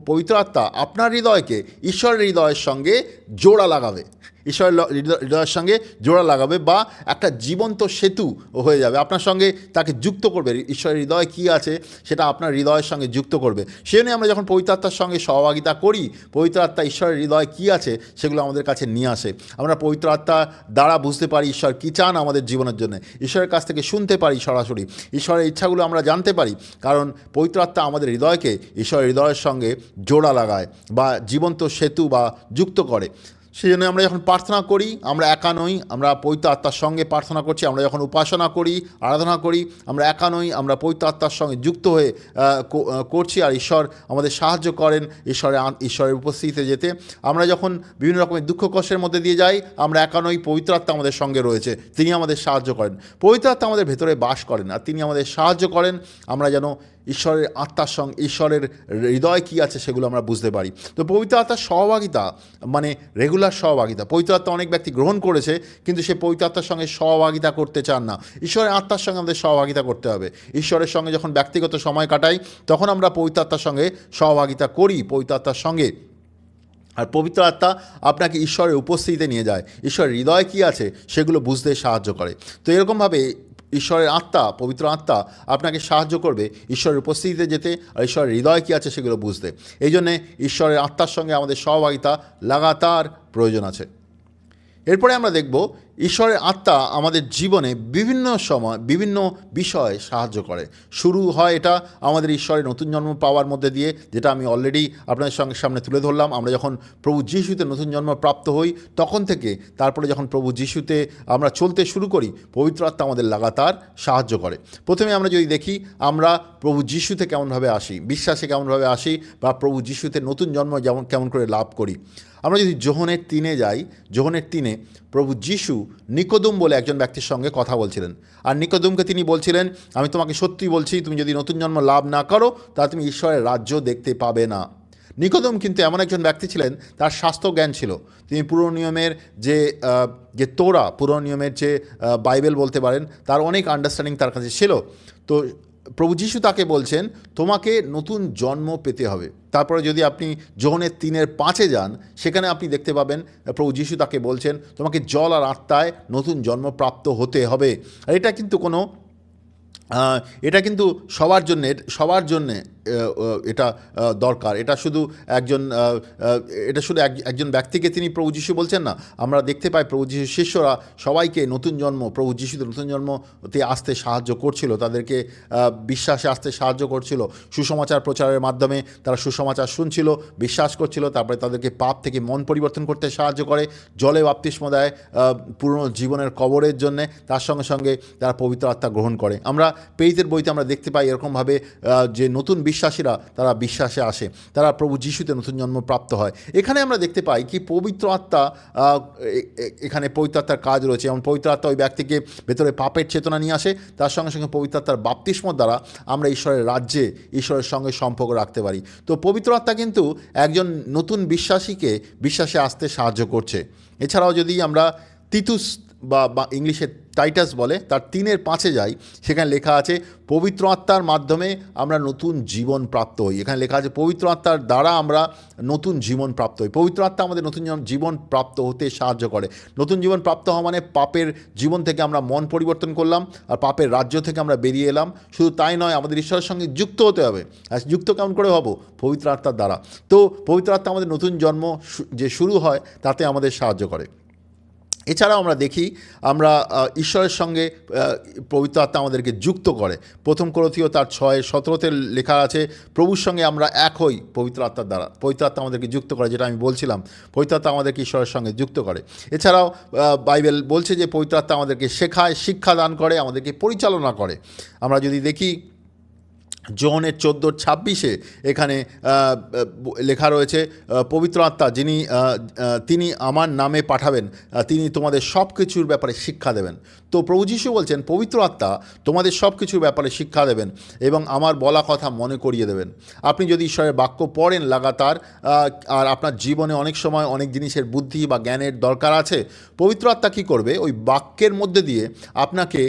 পবিত্র আত্মা আপনার হৃদয়কে ঈশ্বরের হৃদয়ের সঙ্গে জোড়া লাগাবে, ঈশ্বরের হৃদয়ের সঙ্গে জোড়া লাগাবে, বা একটা জীবন্ত সেতু হয়ে যাবে আপনার সঙ্গে, তাকে যুক্ত করবে। ঈশ্বরের হৃদয়ে কী আছে সেটা আপনার হৃদয়ের সঙ্গে যুক্ত করবে। সেই জন্য আমরা যখন পবিত্র আত্মার সঙ্গে সহভাগিতা করি, পবিত্র আত্মা ঈশ্বরের হৃদয়ে কী আছে সেগুলো আমাদের কাছে নিয়ে আসে। আমরা পবিত্র আত্মা দ্বারা বুঝতে পারি ঈশ্বর কী চান আমাদের জীবনের জন্য, ঈশ্বরের কাছ থেকে শুনতে পারি সরাসরি, ঈশ্বরের ইচ্ছাগুলো আমরা জানতে পারি, কারণ পবিত্র আত্মা আমাদের হৃদয়কে ঈশ্বরের হৃদয়ের সঙ্গে জোড়া লাগায় বা জীবন্ত সেতু বা যুক্ত করে। সেই জন্য আমরা যখন প্রার্থনা করি, আমরা একা নই, আমরা পবিত্র আত্মার সঙ্গে প্রার্থনা করছি। আমরা যখন উপাসনা করি, আরাধনা করি, আমরা একা নই, আমরা পবিত্র আত্মার সঙ্গে যুক্ত হয়ে করছি, আর ঈশ্বর আমাদের সাহায্য করেন ঈশ্বরের উপস্থিতিতে যেতে। আমরা যখন বিভিন্ন রকমের দুঃখ কষ্টের মধ্যে দিয়ে যাই, আমরা একা নই, পবিত্র আত্মা আমাদের সঙ্গে রয়েছে, তিনি আমাদের সাহায্য করেন। পবিত্র আত্মা আমাদের ভেতরে বাস করেন আর তিনি আমাদের সাহায্য করেন আমরা যেন ঈশ্বরের আত্মার সঙ্গে, ঈশ্বরের হৃদয় কী আছে সেগুলো আমরা বুঝতে পারি। তো পবিত্র আত্মার সহভাগিতা মানে রেগুলার সহভাগিতা। পবিত্র আত্মা অনেক ব্যক্তি গ্রহণ করেছে, কিন্তু সে পবিত্র আত্মার সঙ্গে সহভাগিতা করতে চান না। ঈশ্বরের আত্মার সঙ্গে আমাদের সহভাগিতা করতে হবে। ঈশ্বরের সঙ্গে যখন ব্যক্তিগত সময় কাটাই, তখন আমরা পবিত্র আত্মার সঙ্গে সহভাগিতা করি পবিত্র আত্মার সঙ্গে। আর পবিত্র আত্মা আপনাকে ঈশ্বরের উপস্থিতিতে নিয়ে যায়, ঈশ্বরের হৃদয় কী আছে সেগুলো বুঝতে সাহায্য করে। তো এরকমভাবে ঈশ্বরের আত্মা, পবিত্র আত্মা আপনাকে সাহায্য করবে ঈশ্বরের উপস্থিতিতে যেতে আর ঈশ্বরের হৃদয় কী আছে সেগুলো বুঝতে। এই জন্যে ঈশ্বরের আত্মার সঙ্গে আমাদের সহভাগিতা লাগাতার প্রয়োজন আছে। এরপরে আমরা দেখব ঈশ্বরের আত্মা আমাদের জীবনে বিভিন্ন সময় বিভিন্ন বিষয়ে সাহায্য করে। শুরু হয় এটা আমাদের ঈশ্বরের নতুন জন্ম পাওয়ার মধ্যে দিয়ে, যেটা আমি অলরেডি আপনাদের সঙ্গে সামনে তুলে ধরলাম। আমরা যখন প্রভু যিশুতে নতুন জন্ম প্রাপ্ত হই, তখন থেকে তারপরে যখন প্রভু যিশুতে আমরা চলতে শুরু করি, পবিত্র আত্মা আমাদের লাগাতার সাহায্য করে। প্রথমে আমরা যদি দেখি আমরা প্রভু যিশুতে কেমনভাবে আসি, বিশ্বাসে কেমনভাবে আসি, বা প্রভু যিশুতে নতুন জন্ম কেমন করে লাভ করি। আমরা যদি যোহনের 3-এ যাই, যোহনের 3-এ প্রভু যিশু নিকোদম বলে একজন ব্যক্তির সঙ্গে কথা বলছিলেন, আর নিকোদমকে তিনি বলছিলেন, আমি তোমাকে সত্যি বলছি, তুমি যদি নতুন জন্ম লাভ না করো তাহলে তুমি ঈশ্বরের রাজ্য দেখতে পাবে না। নিকোদম কিন্তু এমন একজন ব্যক্তি ছিলেন, তার স্বাস্থ্য জ্ঞান ছিল, তিনি পুরনো নিয়মের যে তোরা, পুরনো নিয়মের যে বাইবেল বলতে পারেন, তার অনেক আন্ডারস্ট্যান্ডিং তার কাছে ছিল। তো প্রভু যিশু তাকে বলছেন তোমাকে নতুন জন্ম পেতে হবে। তারপরে যদি আপনি যোহনের 3:5 যান, সেখানে আপনি দেখতে পাবেন প্রভু যিশু তাকে বলছেন তোমাকে জল আর আত্মায় নতুন জন্ম প্রাপ্ত হতে হবে। আর এটা কিন্তু সবার জন্যে এটা দরকার। এটা শুধু একজন ব্যক্তিকে তিনি প্রভু যিশু বলছেন না। আমরা দেখতে পাই প্রভু যিশুর শিষ্যরা সবাইকে নতুন জন্ম, প্রভু যিশুতে নতুন জন্মতে আসতে সাহায্য করছিল, তাদেরকে বিশ্বাসে আসতে সাহায্য করছিল। সুসমাচার প্রচারের মাধ্যমে তারা সুসমাচার শুনছিল, বিশ্বাস করছিল, তারপরে তাদেরকে পাপ থেকে মন পরিবর্তন করতে সাহায্য করে, জলে বাপ্তিস্ম দেয় পুরনো জীবনের কবরের জন্যে, তার সঙ্গে সঙ্গে তারা পবিত্র আত্মা গ্রহণ করে। আমরা পেইতের বইতে আমরা দেখতে পাই এরকমভাবে যে নতুন বিশ্বাসীরা তারা বিশ্বাসে আসে, তারা প্রভু যিশুতে নতুন জন্ম প্রাপ্ত হয়। এখানে আমরা দেখতে পাই কি পবিত্র আত্মা, এখানে পবিত্র আত্মার কাজ রয়েছে। যেমন পবিত্র আত্মা ওই ব্যক্তিকে ভেতরে পাপের চেতনা নিয়ে আসে, তার সঙ্গে সঙ্গে পবিত্র আত্মার বাপ্তিস্মর দ্বারা আমরা ঈশ্বরের রাজ্যে ঈশ্বরের সঙ্গে সম্পর্ক রাখতে পারি। তো পবিত্র আত্মা কিন্তু একজন নতুন বিশ্বাসীকে বিশ্বাসে আসতে সাহায্য করছে। এছাড়াও যদি আমরা তিতুস বা ইংলিশে টাইটাস বলে তার 3:5 যাই, সেখানে লেখা আছে পবিত্র আত্মার মাধ্যমে আমরা নতুন জীবন প্রাপ্ত হই। এখানে লেখা আছে পবিত্র আত্মার দ্বারা আমরা নতুন জীবন প্রাপ্ত হই। পবিত্র আত্মা আমাদের নতুন জীবন প্রাপ্ত হতে সাহায্য করে। নতুন জীবন প্রাপ্ত হওয়া মানে পাপের জীবন থেকে আমরা মন পরিবর্তন করলাম আর পাপের রাজ্য থেকে আমরা বেরিয়ে এলাম। শুধু তাই নয়, আমাদের ঈশ্বরের সঙ্গে যুক্ত হতে হবে। আর যুক্ত কেমন করে হব? পবিত্র আত্মার দ্বারা। তো পবিত্র আত্মা আমাদের নতুন জন্ম যে শুরু হয় তাতে আমাদের সাহায্য করে। এছাড়াও আমরা দেখি আমরা ঈশ্বরের সঙ্গে পবিত্র আত্মা আমাদেরকে যুক্ত করে। 1 কোরিন্থীয় তার 6:17 লেখা আছে প্রভুর সঙ্গে আমরা এক হই পবিত্র আত্মার দ্বারা। পবিত্র আত্মা আমাদেরকে যুক্ত করে, যেটা আমি বলছিলাম, পবিত্র আত্মা আমাদেরকে ঈশ্বরের সঙ্গে যুক্ত করে। এছাড়াও বাইবেল বলছে যে পবিত্র আত্মা আমাদেরকে শেখায়, শিক্ষা দান করে, আমাদেরকে পরিচালনা করে। আমরা যদি দেখি যোহনের 14:26 এখানে লেখা রয়েছে পবিত্র আত্মা তিনি আমার নামে পাঠাবেন, তিনি তোমাদের সব কিছুর ব্যাপারে শিক্ষা দেবেন। তো প্রভু যীশু বলছেন পবিত্র আত্মা তোমাদের সব কিছুর ব্যাপারে শিক্ষা দেবেন এবং আমার বলা কথা মনে করিয়ে দেবেন। আপনি যদি ঈশ্বরের বাক্য পড়েন লাগাতার, আর আপনার জীবনে অনেক সময় অনেক জিনিসের বুদ্ধি বা জ্ঞানের দরকার আছে, পবিত্র আত্মা কী করবে, ওই বাক্যের মধ্যে দিয়ে আপনাকে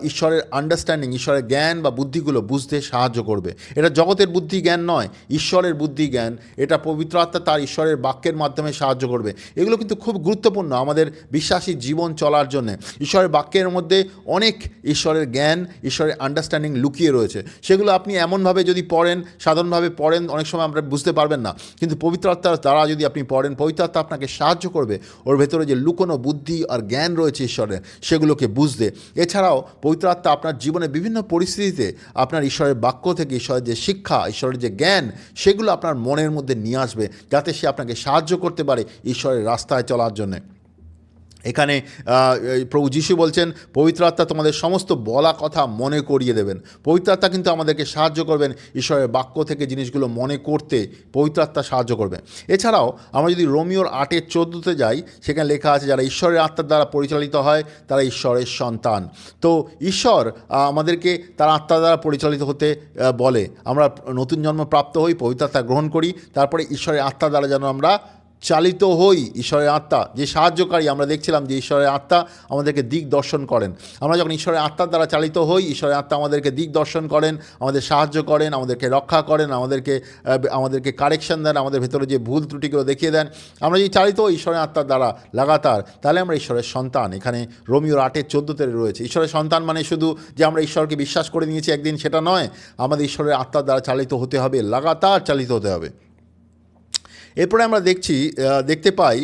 ঈশ্বরের আন্ডারস্ট্যান্ডিং, ঈশ্বরের জ্ঞান বা বুদ্ধিগুলো বুঝতে সাহায্য করবে। এটা জগতের বুদ্ধি জ্ঞান নয়, ঈশ্বরের বুদ্ধি জ্ঞান। এটা পবিত্র আত্মা তার ঈশ্বরের বাক্যের মাধ্যমে সাহায্য করবে। এগুলো কিন্তু খুব গুরুত্বপূর্ণ আমাদের বিশ্বাসী জীবন চলার জন্য। ঈশ্বরের বাক্যের মধ্যে অনেক ঈশ্বরের জ্ঞান, ঈশ্বরের আন্ডারস্ট্যান্ডিং লুকিয়ে রয়েছে। সেগুলো আপনি এমনভাবে যদি পড়েন, সাধারণভাবে পড়েন, অনেক সময় আমরা বুঝতে পারবেন না, কিন্তু পবিত্র আত্মার দ্বারা যদি আপনি পড়েন, পবিত্র আত্মা আপনাকে সাহায্য করবে ওর ভেতরে যে লুকোনো বুদ্ধি আর জ্ঞান রয়েছে ঈশ্বরের, সেগুলোকে বুঝতে। এছাড়াও পবিত্র আত্মা আপনার জীবনে বিভিন্ন পরিস্থিতিতে আপনার ঈশ্বরের বাক্য থেকে ঈশ্বরের যে শিক্ষা, ঈশ্বরের যে জ্ঞান, সেগুলো আপনার মনের মধ্যে নিয়ে আসবে, যাতে সে আপনাকে সাহায্য করতে পারে ঈশ্বরের রাস্তায় চলার জন্যে। এখানে প্রভু যীশু বলছেন পবিত্র আত্মা তোমাদের সমস্ত বলা কথা মনে করিয়ে দেবেন। পবিত্র আত্মা কিন্তু আমাদেরকে সাহায্য করবেন ঈশ্বরের বাক্য থেকে জিনিসগুলো মনে করতে, পবিত্র আত্মা সাহায্য করবে। এছাড়াও আমরা যদি রোমিওর 8:14 যাই, সেখানে লেখা আছে যারা ঈশ্বরের আত্মার দ্বারা পরিচালিত হয় তারা ঈশ্বরের সন্তান। তো ঈশ্বর আমাদেরকে তার আত্মার দ্বারা পরিচালিত হতে বলে। আমরা নতুন জন্ম প্রাপ্ত হই, পবিত্র আত্মা গ্রহণ করি, তারপরে ঈশ্বরের আত্মার দ্বারা যেন আমরা চালিত হই। ঈশ্বরের আত্মা যে সাহায্যকারী, আমরা দেখছিলাম যে ঈশ্বরের আত্মা আমাদেরকে দিক দর্শন করেন। আমরা যখন ঈশ্বরের আত্মার দ্বারা চালিত হই, ঈশ্বরের আত্মা আমাদেরকে দিক দর্শন করেন, আমাদের সাহায্য করেন, আমাদেরকে রক্ষা করেন, আমাদেরকে কারেকশন দেন, আমাদের ভেতরে যে ভুল ত্রুটিগুলো দেখিয়ে দেন। আমরা যদি চালিত হই ঈশ্বরের আত্মার দ্বারা লাগাতার, তাহলে আমরা ঈশ্বরের সন্তান। এখানে রোমিওর 8:14 রয়েছে। ঈশ্বরের সন্তান মানে শুধু যে আমরা ঈশ্বরকে বিশ্বাস করে নিয়েছি একদিন, সেটা নয়। আমাদের ঈশ্বরের আত্মার দ্বারা চালিত হতে হবে, লাগাতার চালিত হতে হবে। এরপরে আমরা দেখতে পাই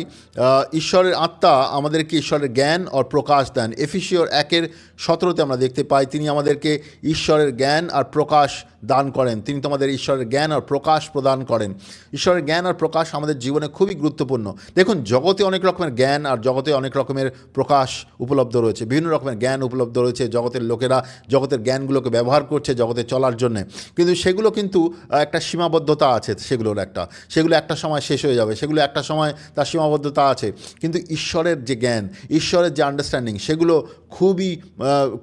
ঈশ্বরের আত্মা আমাদেরকে ঈশ্বরের জ্ঞান ও প্রকাশ দেন। এফেসীয়র 1:17 আমরা দেখতে পাই তিনি আমাদেরকে ঈশ্বরের জ্ঞান আর প্রকাশ দান করেন। তিনি তোমাদের ঈশ্বরের জ্ঞান আর প্রকাশ প্রদান করেন। ঈশ্বরের জ্ঞান আর প্রকাশ আমাদের জীবনে খুবই গুরুত্বপূর্ণ। দেখুন, জগতে অনেক রকমের জ্ঞান আর জগতে অনেক রকমের প্রকাশ উপলব্ধ রয়েছে, বিভিন্ন রকমের জ্ঞান উপলব্ধ রয়েছে। জগতের লোকেরা জগতের জ্ঞানগুলোকে ব্যবহার করছে জগতে চলার জন্যে, কিন্তু সেগুলো কিন্তু একটা সীমাবদ্ধতা আছে। সেগুলো একটা সময় শেষ হয়ে যাবে, সেগুলো একটা সময় তার সীমাবদ্ধতা আছে। কিন্তু ঈশ্বরের যে জ্ঞান, ঈশ্বরের যে আন্ডারস্ট্যান্ডিং, সেগুলো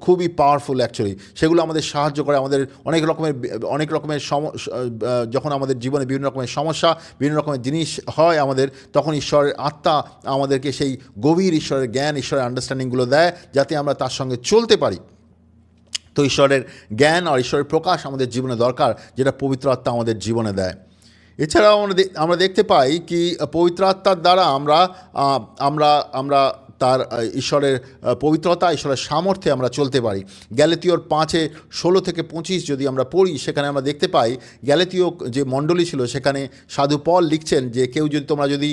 খুবই পাওয়ারফুল অ্যাকচুয়ালি। সেগুলো আমাদের সাহায্য করে। আমাদের অনেক রকমের যখন আমাদের জীবনে বিভিন্ন রকমের সমস্যা, বিভিন্ন রকমের জিনিস হয় আমাদের, তখন ঈশ্বরের আত্মা আমাদেরকে সেই গভীর ঈশ্বরের জ্ঞান, ঈশ্বরের আন্ডারস্ট্যান্ডিংগুলো দেয়, যাতে আমরা তার সঙ্গে চলতে পারি। তো ঈশ্বরের জ্ঞান আর ঈশ্বরের প্রকাশ আমাদের জীবনে দরকার, যেটা পবিত্র আত্মা আমাদের জীবনে দেয়। এছাড়াও আমরা দেখতে পাই কি পবিত্র আত্মার দ্বারা আমরা তার ঈশ্বরের পবিত্রতা, ঈশ্বরের সামর্থ্যে আমরা চলতে পারি। গ্যালাতীয়র 5:16-25 যদি আমরা পড়ি, সেখানে আমরা দেখতে পাই গ্যালাতীয় যে মণ্ডলী ছিল, সেখানে সাধু পল লিখছেন যে তোমরা যদি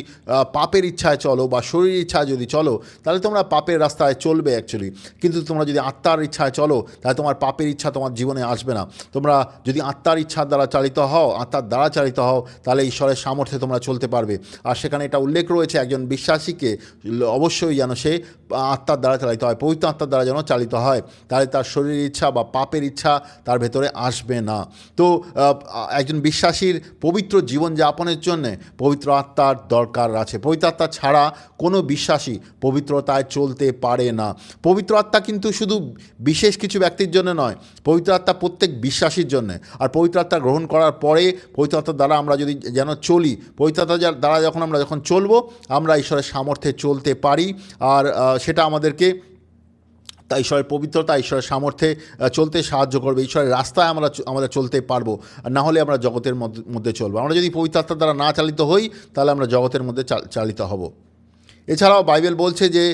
পাপের ইচ্ছায় চলো বা শরীরের ইচ্ছায় যদি চলো, তাহলে তোমরা পাপের রাস্তায় চলবে অ্যাকচুয়ালি। কিন্তু তোমরা যদি আত্মার ইচ্ছায় চলো, তাহলে তোমার পাপের ইচ্ছা তোমার জীবনে আসবে না। তোমরা যদি আত্মার ইচ্ছার দ্বারা চালিত হও, তাহলে ঈশ্বরের সামর্থ্যে তোমরা চলতে পারবে। আর সেখানে এটা উল্লেখ রয়েছে একজন বিশ্বাসীকে অবশ্যই যেন সে আত্মার দ্বারা চালিত হয়, পবিত্র আত্মার দ্বারা যেন চালিত হয়, তাহলে তার শরীরের ইচ্ছা বা পাপের ইচ্ছা তার ভেতরে আসবে না। তো একজন বিশ্বাসীর পবিত্র জীবনযাপনের জন্যে পবিত্র আত্মার দরকার আছে। পবিত্র আত্মা ছাড়া কোনো বিশ্বাসী পবিত্রতায় চলতে পারে না। পবিত্র আত্মা কিন্তু শুধু বিশেষ কিছু ব্যক্তির জন্য নয়, পবিত্র আত্মা প্রত্যেক বিশ্বাসীর জন্যে। আর পবিত্র আত্মা গ্রহণ করার পরে পবিত্র আত্মার দ্বারা আমরা যদি যেন চলি, পবিত্র আত্মার দ্বারা আমরা যখন চলবো, আমরা ঈশ্বরের সামর্থ্যে চলতে পারি। আর সেটা আমাদেরকে তাই ঈশ্বরের পবিত্রতা, ঈশ্বরের সামর্থ্যে চলতে সাহায্য করবে। ঈশ্বরের রাস্তায় আমরা চলতে পারবো, আর না হলে আমরা জগতের মধ্যে চলবো। আমরা যদি পবিত্র আত্মার দ্বারা না চালিত হই, তাহলে আমরা জগতের মধ্যে চালিত হব। এছাড়াও বাইবেল বলছে যে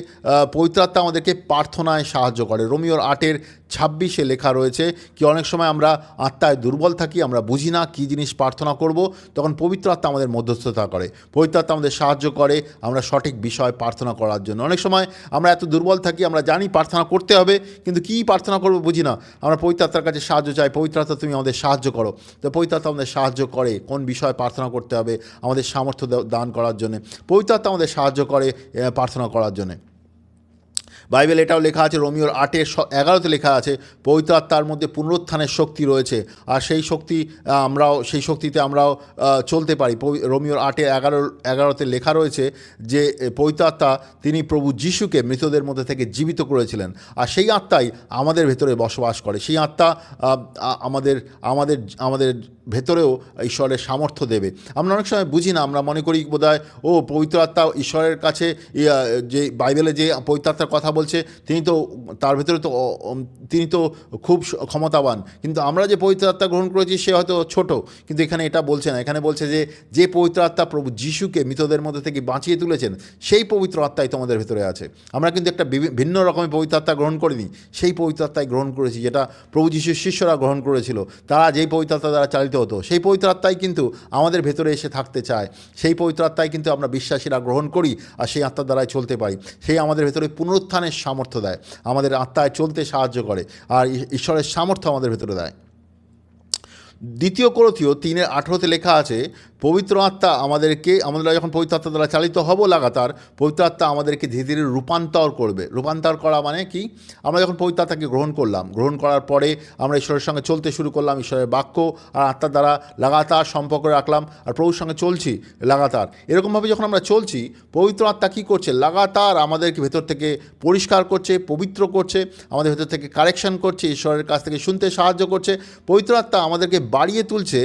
পবিত্র আত্মা আমাদেরকে প্রার্থনায় সাহায্য করে। রোমিওর 8:26 লেখা রয়েছে কি অনেক সময় আমরা আত্মায় দুর্বল থাকি, আমরা বুঝি না কী জিনিস প্রার্থনা করব, তখন পবিত্র আত্মা আমাদের মধ্যস্থতা করে। পবিত্র আত্মা আমাদের সাহায্য করে আমরা সঠিক বিষয় প্রার্থনা করার জন্য। অনেক সময় আমরা এত দুর্বল থাকি, আমরা জানি প্রার্থনা করতে হবে, কিন্তু কী প্রার্থনা করবো বুঝি না। আমরা পবিত্র আত্মার কাছে সাহায্য চাই, পবিত্র আত্মা তুমি আমাদের সাহায্য করো। তো পবিত্র আত্মা আমাদের সাহায্য করে কোন বিষয়ে প্রার্থনা করতে হবে, আমাদের সামর্থ্য দান করার জন্য। পবিত্র আত্মা আমাদের সাহায্য করে প্রার্থনা করার জন্যে। বাইবেল এটাও লেখা আছে, রোমিওর 8:11 লেখা আছে, পবিত্র আত্মার মধ্যে পুনরুত্থানের শক্তি রয়েছে, আর সেই শক্তি সেই শক্তিতে আমরাও চলতে পারি। রোমিওর 8:11 লেখা রয়েছে যে পবিত্র আত্মা তিনি প্রভু যিশুকে মৃতদের মধ্যে থেকে জীবিত করেছিলেন, আর সেই আত্মাই আমাদের ভেতরে বসবাস করে। সেই আত্মা আমাদের আমাদের আমাদের ভেতরেও ঈশ্বরের সামর্থ্য দেবে। আমরা অনেক সময় বুঝি না, আমরা মনে করি বোধহয় পবিত্র আত্মা ঈশ্বরের কাছে, যে বাইবেলে যে পবিত্র আত্মার কথা বলছে তার ভেতরে তিনি তো খুব ক্ষমতাবান, কিন্তু আমরা যে পবিত্র আত্মা গ্রহণ করেছি সে হয়তো ছোট। কিন্তু এখানে এটা বলছে না, এখানে বলছে যে পবিত্র আত্মা প্রভু যিশুকে মৃতদের মধ্যে থেকে বাঁচিয়ে তুলেছেন, সেই পবিত্র আত্মাই তোমাদের ভেতরে আছে। আমরা কিন্তু একটা ভিন্ন রকমের পবিত্র আত্মা গ্রহণ করিনি, সেই পবিত্র আত্মাই গ্রহণ করেছি যেটা প্রভু যিশুর শিষ্যরা গ্রহণ করেছিল। তারা যেই পবিত্র আত্মা দ্বারা চালিত হতো, সেই পবিত্র আত্মাই কিন্তু আমাদের ভেতরে এসে থাকতে চায়। সেই পবিত্র আত্মাই কিন্তু আমরা বিশ্বাসীরা গ্রহণ করি, আর সেই আত্মার দ্বারাই চলতে পারি। সেই আমাদের ভেতরে পুনরুত্থানের সামর্থ্য দেয়, আমাদের আত্মায় চলতে সাহায্য করে, আর ঈশ্বরের সামর্থ্য আমাদের ভেতরে দেয়। 2 কোরিন্থীয় 3:18 লেখা আছে, পবিত্র আত্মা আমরা যখন পবিত্র আত্মা দ্বারা চালিত হব লাগাতার, পবিত্র আত্মা আমাদেরকে ধীরে ধীরে রূপান্তর করবে। রূপান্তর করা মানে কি? আমরা যখন পবিত্র আত্মাকে গ্রহণ করার পরে আমরা ঈশ্বরের সঙ্গে চলতে শুরু করলাম, ঈশ্বরের বাক্য আর আত্মার দ্বারা লাগাতার সম্পর্ক রাখলাম, আর প্রভুর সঙ্গে চলছি লাগাতার। এরকমভাবে যখন আমরা চলছি, পবিত্র আত্মা কী করছে? লাগাতার আমাদেরকে ভেতর থেকে পরিষ্কার করছে, পবিত্র করছে, আমাদের ভেতর থেকে কারেকশন করছে, ঈশ্বরের কাছ থেকে শুনতে সাহায্য করছে। পবিত্র আত্মা আমাদেরকে বাড়িয়ে তুলছে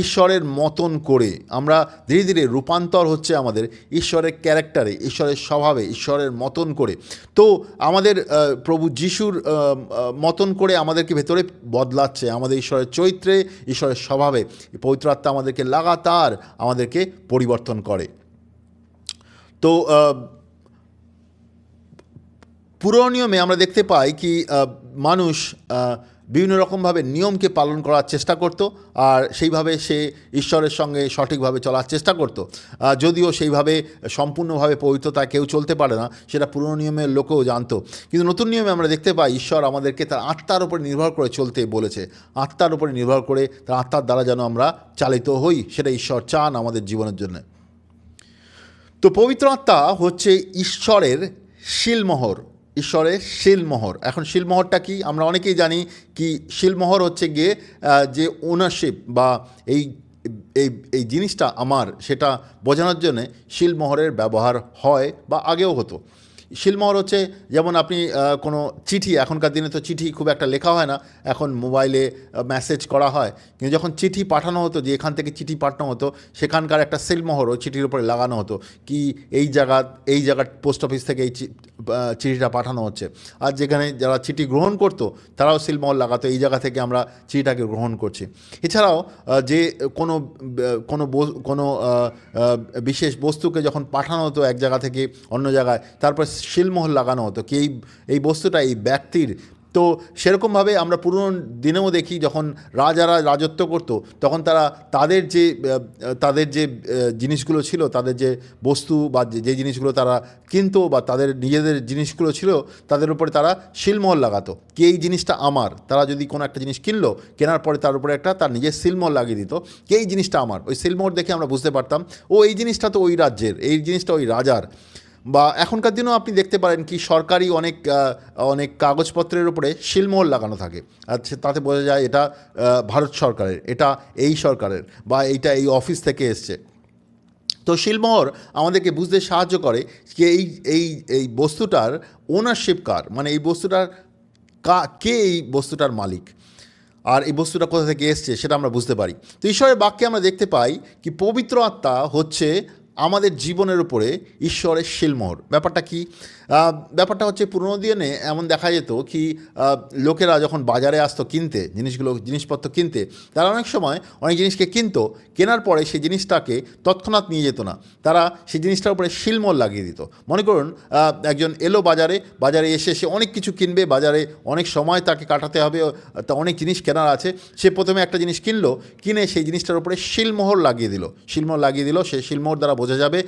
ঈশ্বরের মতন করে। আমরা ধীরে ধীরে রূপান্তর হচ্ছে আমাদের ঈশ্বরের ক্যারেক্টারে, ঈশ্বরের স্বভাবে, ঈশ্বরের মতন করে। তো আমাদের প্রভু যিশুর মতন করে আমাদেরকে ভেতরে বদলাচ্ছে, আমাদের ঈশ্বরের চরিত্রে, ঈশ্বরের স্বভাবে পবিত্র আত্মা আমাদেরকে লাগাতার আমাদেরকে পরিবর্তন করে। তো পুরনো নিয়মে আমরা দেখতে পাই কি মানুষ বিভিন্ন রকমভাবে নিয়মকে পালন করার চেষ্টা করত, আর সেইভাবে সে ঈশ্বরের সঙ্গে সঠিকভাবে চলার চেষ্টা করত। যদিও সেইভাবে সম্পূর্ণভাবে পবিত্রতা কেউ চলতে পারে না, সেটা পুরনো নিয়মের লোকেও জানতো। কিন্তু নতুন নিয়মে আমরা দেখতে পাই ঈশ্বর আমাদেরকে তার আত্মার উপরে নির্ভর করে চলতে বলেছে। আত্মার উপরে নির্ভর করে, তার আত্মার দ্বারা যেন আমরা চালিত হই, সেটা ঈশ্বর চান আমাদের জীবনের জন্য। তো পবিত্র আত্মা হচ্ছে ঈশ্বরের শিলমোহর, ঈশ্বরের শিলমোহর। এখন শিলমোহরটা কি? আমরা অনেকেই জানি কি শিলমোহর হচ্ছে গিয়ে যে ওনারশিপ বা এই এই এই জিনিসটা আমার, সেটা বোঝানোর জন্যে শিলমোহরের ব্যবহার হয় বা আগেও হতো। শিলমোহর হচ্ছে যেমন আপনি কোনো চিঠি, এখনকার দিনে তো চিঠি খুব একটা লেখা হয় না, এখন মোবাইলে মেসেজ করা হয়, কিন্তু যখন চিঠি পাঠানো হতো, যে এখান থেকে চিঠি পাঠানো হতো, সেখানকার একটা শিলমোহর ওই চিঠির উপরে লাগানো হতো কি এই জায়গার পোস্ট অফিস থেকে এই চিঠিটা পাঠানো হচ্ছে। আর যেখানে যারা চিঠি গ্রহণ করতো তারাও শিলমোহর লাগাতো, এই জায়গা থেকে আমরা চিঠিটাকে গ্রহণ করছি। এছাড়াও যে কোনো বিশেষ বস্তুকে যখন পাঠানো হতো এক জায়গা থেকে অন্য জায়গায়, তারপর শিলমোহর লাগানো হতো কি এই বস্তুটা এই ব্যক্তির। তো সেরকমভাবে আমরা পুরনো দিনেও দেখি, যখন রাজারা রাজত্ব করতো তখন তারা তাদের যে জিনিসগুলো ছিল, তাদের যে বস্তু বা যে জিনিসগুলো তারা কিনতো বা তাদের নিজেদের জিনিসগুলো ছিল, তাদের উপরে তারা শিলমোহর লাগাতো কি এই জিনিসটা আমার। তারা যদি কোনো একটা জিনিস কেনার পরে তার উপরে তার নিজের শিলমোহর লাগিয়ে দিত কি এই জিনিসটা আমার। ওই শিলমোহর দেখে আমরা বুঝতে পারতাম এই জিনিসটা তো ওই রাজ্যের, এই জিনিসটা ওই রাজার। বা এখনকার দিনেও আপনি দেখতে পারেন কি সরকারি অনেক কাগজপত্রের উপরে শিলমোহর লাগানো থাকে, আর তাতে বোঝা যায় এটা ভারত সরকারের, এটা এই সরকারের, বা এইটা এই অফিস থেকে এসছে। তো শিলমোহর আমাদেরকে বুঝতে সাহায্য করে যে এই বস্তুটার ওনারশিপ কার, মানে এই বস্তুটার কে এই বস্তুটার মালিক, আর এই বস্তুটা কোথা থেকে এসছে সেটা আমরা বুঝতে পারি। তো ঈশ্বরের বাক্যে আমরা দেখতে পাই কি পবিত্র আত্মা হচ্ছে আমাদের জীবনের উপরে ঈশ্বরের শিলমোহর। ব্যাপারটা কি? ব্যাপারটা হচ্ছে পুরোনো দিনে এমন দেখা যেত কি লোকেরা যখন বাজারে আসতো কিনতে জিনিসপত্র কিনতে, তারা অনেক সময় অনেক জিনিসকে কেনার পরে সেই জিনিসটাকে তৎক্ষণাৎ নিয়ে যেত না, তারা সেই জিনিসটার উপরে শিলমোহর লাগিয়ে দিত। মনে করুন একজন এলো বাজারে এসে সে অনেক কিছু কিনবে, বাজারে অনেক সময় তাকে কাটাতে হবে, তা অনেক জিনিস কেনার আছে। সে প্রথমে একটা জিনিস কিনে সেই জিনিসটার উপরে শিলমোহর লাগিয়ে দিল। সেই শিলমোহর দ্বারা বোঝা যাবে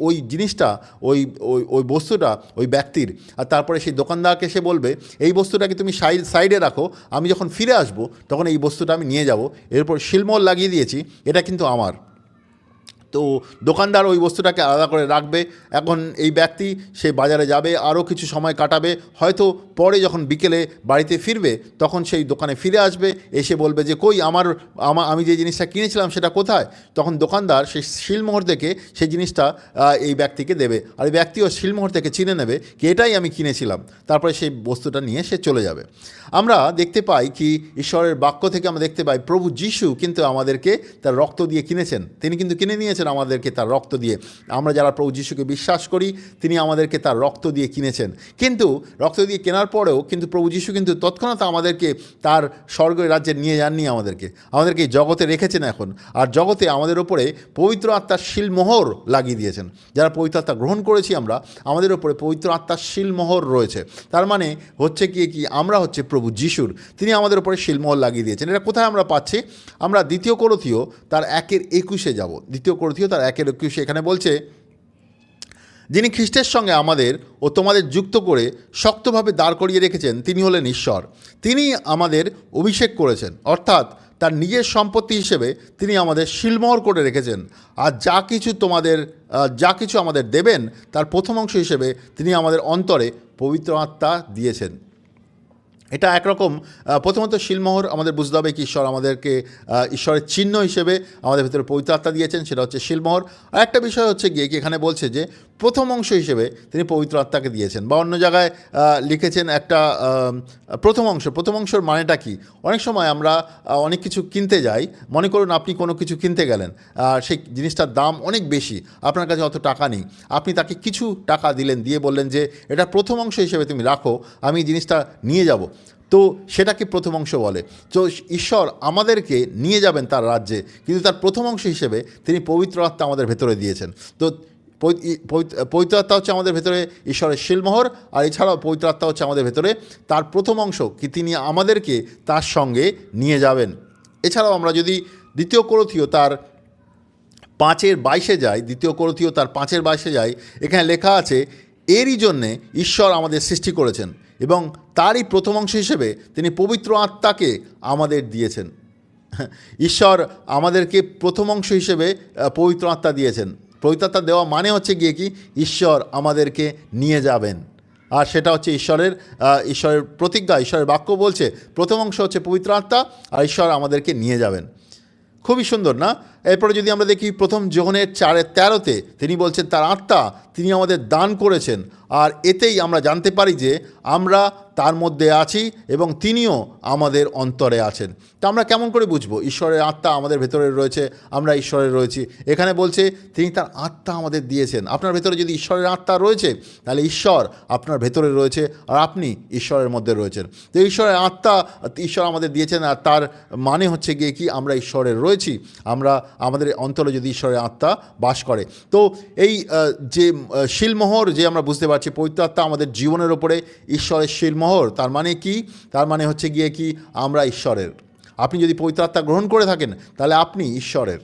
ওই জিনিসটা ওই বস্তুটা ওই ব্যক্তির। আর তারপরে সেই দোকানদারকে সে বলবে এই বস্তুটাকে তুমি সাইডে রাখো, আমি যখন ফিরে আসবো তখন এই বস্তুটা আমি নিয়ে যাব, এরপর শিলমোহর লাগিয়ে দিয়েছি, এটা কিন্তু আমার। তো দোকানদার ওই বস্তুটাকে আলাদা করে রাখবে। এখন এই ব্যক্তি সে বাজারে যাবে, আরও কিছু সময় কাটাবে, হয়তো পরে যখন বিকেলে বাড়িতে ফিরবে তখন সেই দোকানে ফিরে আসবে, এসে বলবে যে কই আমি যে জিনিসটা কিনেছিলাম সেটা কোথায়। তখন দোকানদার সেই শিলমোহর থেকে সেই জিনিসটা এই ব্যক্তিকে দেবে, আর এই ব্যক্তিও শিলমোহর থেকে চিনে নেবে কি এটাই আমি কিনেছিলাম, তারপরে সেই বস্তুটা নিয়ে সে চলে যাবে। আমরা দেখতে পাই কি ঈশ্বরের বাক্য থেকে আমরা দেখতে পাই প্রভু যীশু কিন্তু আমাদেরকে তার রক্ত দিয়ে কিনেছেন, তিনি কিন্তু কিনে নিয়েছেন আমাদেরকে তার রক্ত দিয়ে। আমরা যারা প্রভু যীশুকে বিশ্বাস করি তিনি আমাদেরকে তার রক্ত দিয়ে কিনেছেন। কিন্তু রক্ত দিয়ে কেনার পরেও কিন্তু প্রভু যীশু কিন্তু তৎক্ষণাৎ আমাদেরকে তার স্বর্গের রাজ্যে নিয়ে যাননি, আমাদেরকে এই জগতে রেখেছেন এখন, আর জগতে আমাদের ওপরে পবিত্র আত্মার শিলমোহর লাগিয়ে দিয়েছেন। যারা পবিত্র আত্মা গ্রহণ করেছি আমাদের ওপরে পবিত্র আত্মার শিলমোহর রয়েছে। তার মানে হচ্ছে কি আমরা হচ্ছে প্রভু যীশুর, তিনি আমাদের ওপরে শিলমোহর লাগিয়ে দিয়েছেন। এটা কোথায় আমরা পাচ্ছি? আমরা 2 কোরিন্থীয় তার 1:21 যাব। 2 কোরিন্থীয় তার 1:21 এখানে বলছে, যিনি খ্রিস্টের সঙ্গে আমাদের ও তোমাদের যুক্ত করে শক্তভাবে দাঁড় করিয়ে রেখেছেন তিনি হলেন ঈশ্বর। তিনি আমাদের অভিষেক করেছেন, অর্থাৎ তার নিজের সম্পত্তি হিসেবে তিনি আমাদের শিলমোহর করে রেখেছেন। আর যা কিছু আমাদের দেবেন তার প্রথম অংশ হিসেবে তিনি আমাদের অন্তরে পবিত্র আত্মা দিয়েছেন। এটা একরকম প্রথমত শিলমোহর আমাদের বুঝতে হবে কি ঈশ্বর আমাদেরকে ঈশ্বরের চিহ্ন হিসেবে আমাদের ভিতরে পবিত্র আত্মা দিয়েছেন, সেটা হচ্ছে শিলমোহর। আর একটা বিষয় হচ্ছে গিয়ে কি এখানে বলছে যে প্রথম অংশ হিসেবে তিনি পবিত্র আত্মাকে দিয়েছেন, বা অন্য জায়গায় লিখেছেন একটা প্রথম অংশর মানেটা কি? অনেক সময় আমরা অনেক কিছু কিনতে যাই, মনে করুন আপনি কোনো কিছু কিনতে গেলেন, সেই জিনিসটার দাম অনেক বেশি, আপনার কাছে অত টাকা নেই, আপনি তাকে কিছু টাকা দিলেন, দিয়ে বললেন যে এটা প্রথম অংশ হিসেবে তুমি রাখো, আমি জিনিসটা নিয়ে যাব। তো সেটাকে প্রথম অংশ বলে। তো ঈশ্বর আমাদেরকে নিয়ে যাবেন তার রাজ্যে, কিন্তু তার প্রথম অংশ হিসেবে তিনি পবিত্র আত্মা আমাদের ভেতরে দিয়েছেন। তো পবিত্র আত্মা হচ্ছে আমাদের ভেতরে ঈশ্বরের শিলমোহর, আর এছাড়াও পবিত্র আত্মা হচ্ছে আমাদের ভেতরে তার প্রথম অংশ কি তিনি আমাদেরকে তার সঙ্গে নিয়ে যাবেন। এছাড়াও আমরা যদি 2 কোরিন্থীয় তার 5:22 যাই, 2 কোরিন্থীয় তার 5:22 যাই, এখানে লেখা আছে, এরই জন্যে ঈশ্বর আমাদের সৃষ্টি করেছেন এবং তারই প্রথম অংশ হিসেবে তিনি পবিত্র আত্মাকে আমাদের দিয়েছেন। ঈশ্বর আমাদেরকে প্রথম অংশ হিসেবে পবিত্র আত্মা দিয়েছেন। পবিত্র আত্মা দেওয়া মানে হচ্ছে গিয়ে কি ঈশ্বর আমাদেরকে নিয়ে যাবেন, আর সেটা হচ্ছে ঈশ্বরের প্রতিজ্ঞা, ঈশ্বরের বাক্য বলছে প্রথম অংশ হচ্ছে পবিত্র আত্মা, আর ঈশ্বর আমাদেরকে নিয়ে যাবেন। খুবই সুন্দর না? এরপরে যদি আমরা দেখি প্রথম যোহনের 4:13 তিনি বলছেন তার আত্মা তিনি আমাদের দান করেছেন, আর এতেই আমরা জানতে পারি যে আমরা তার মধ্যে আছি এবং তিনিও আমাদের অন্তরে আছেন। তা আমরা কেমন করে বুঝবো ঈশ্বরের আত্মা আমাদের ভেতরে রয়েছে, আমরা ঈশ্বরের রয়েছি? এখানে বলছে তিনি তার আত্মা আমাদের দিয়েছেন। আপনার ভেতরে যদি ঈশ্বরের আত্মা রয়েছে তাহলে ঈশ্বর আপনার ভেতরে রয়েছে আর আপনি ঈশ্বরের মধ্যে রয়েছেন। তো ঈশ্বরের আত্মা ঈশ্বর আমাদের দিয়েছেন, আর তার মানে হচ্ছে গিয়ে কি আমরা ঈশ্বরের রয়েছি, আমাদের অন্তরে যদি ঈশ্বরের আত্মা বাস করে। তো এই যে শিলমোহর যে আমরা বুঝতে পারছি পবিত্র আত্মা আমাদের জীবনের ওপরে ঈশ্বরের শিলমোহর, তার মানে কি? তার মানে হচ্ছে গিয়ে কি আমরা ঈশ্বরের। আপনি যদি পবিত্র আত্মা গ্রহণ করে থাকেন তাহলে আপনি ঈশ্বরের,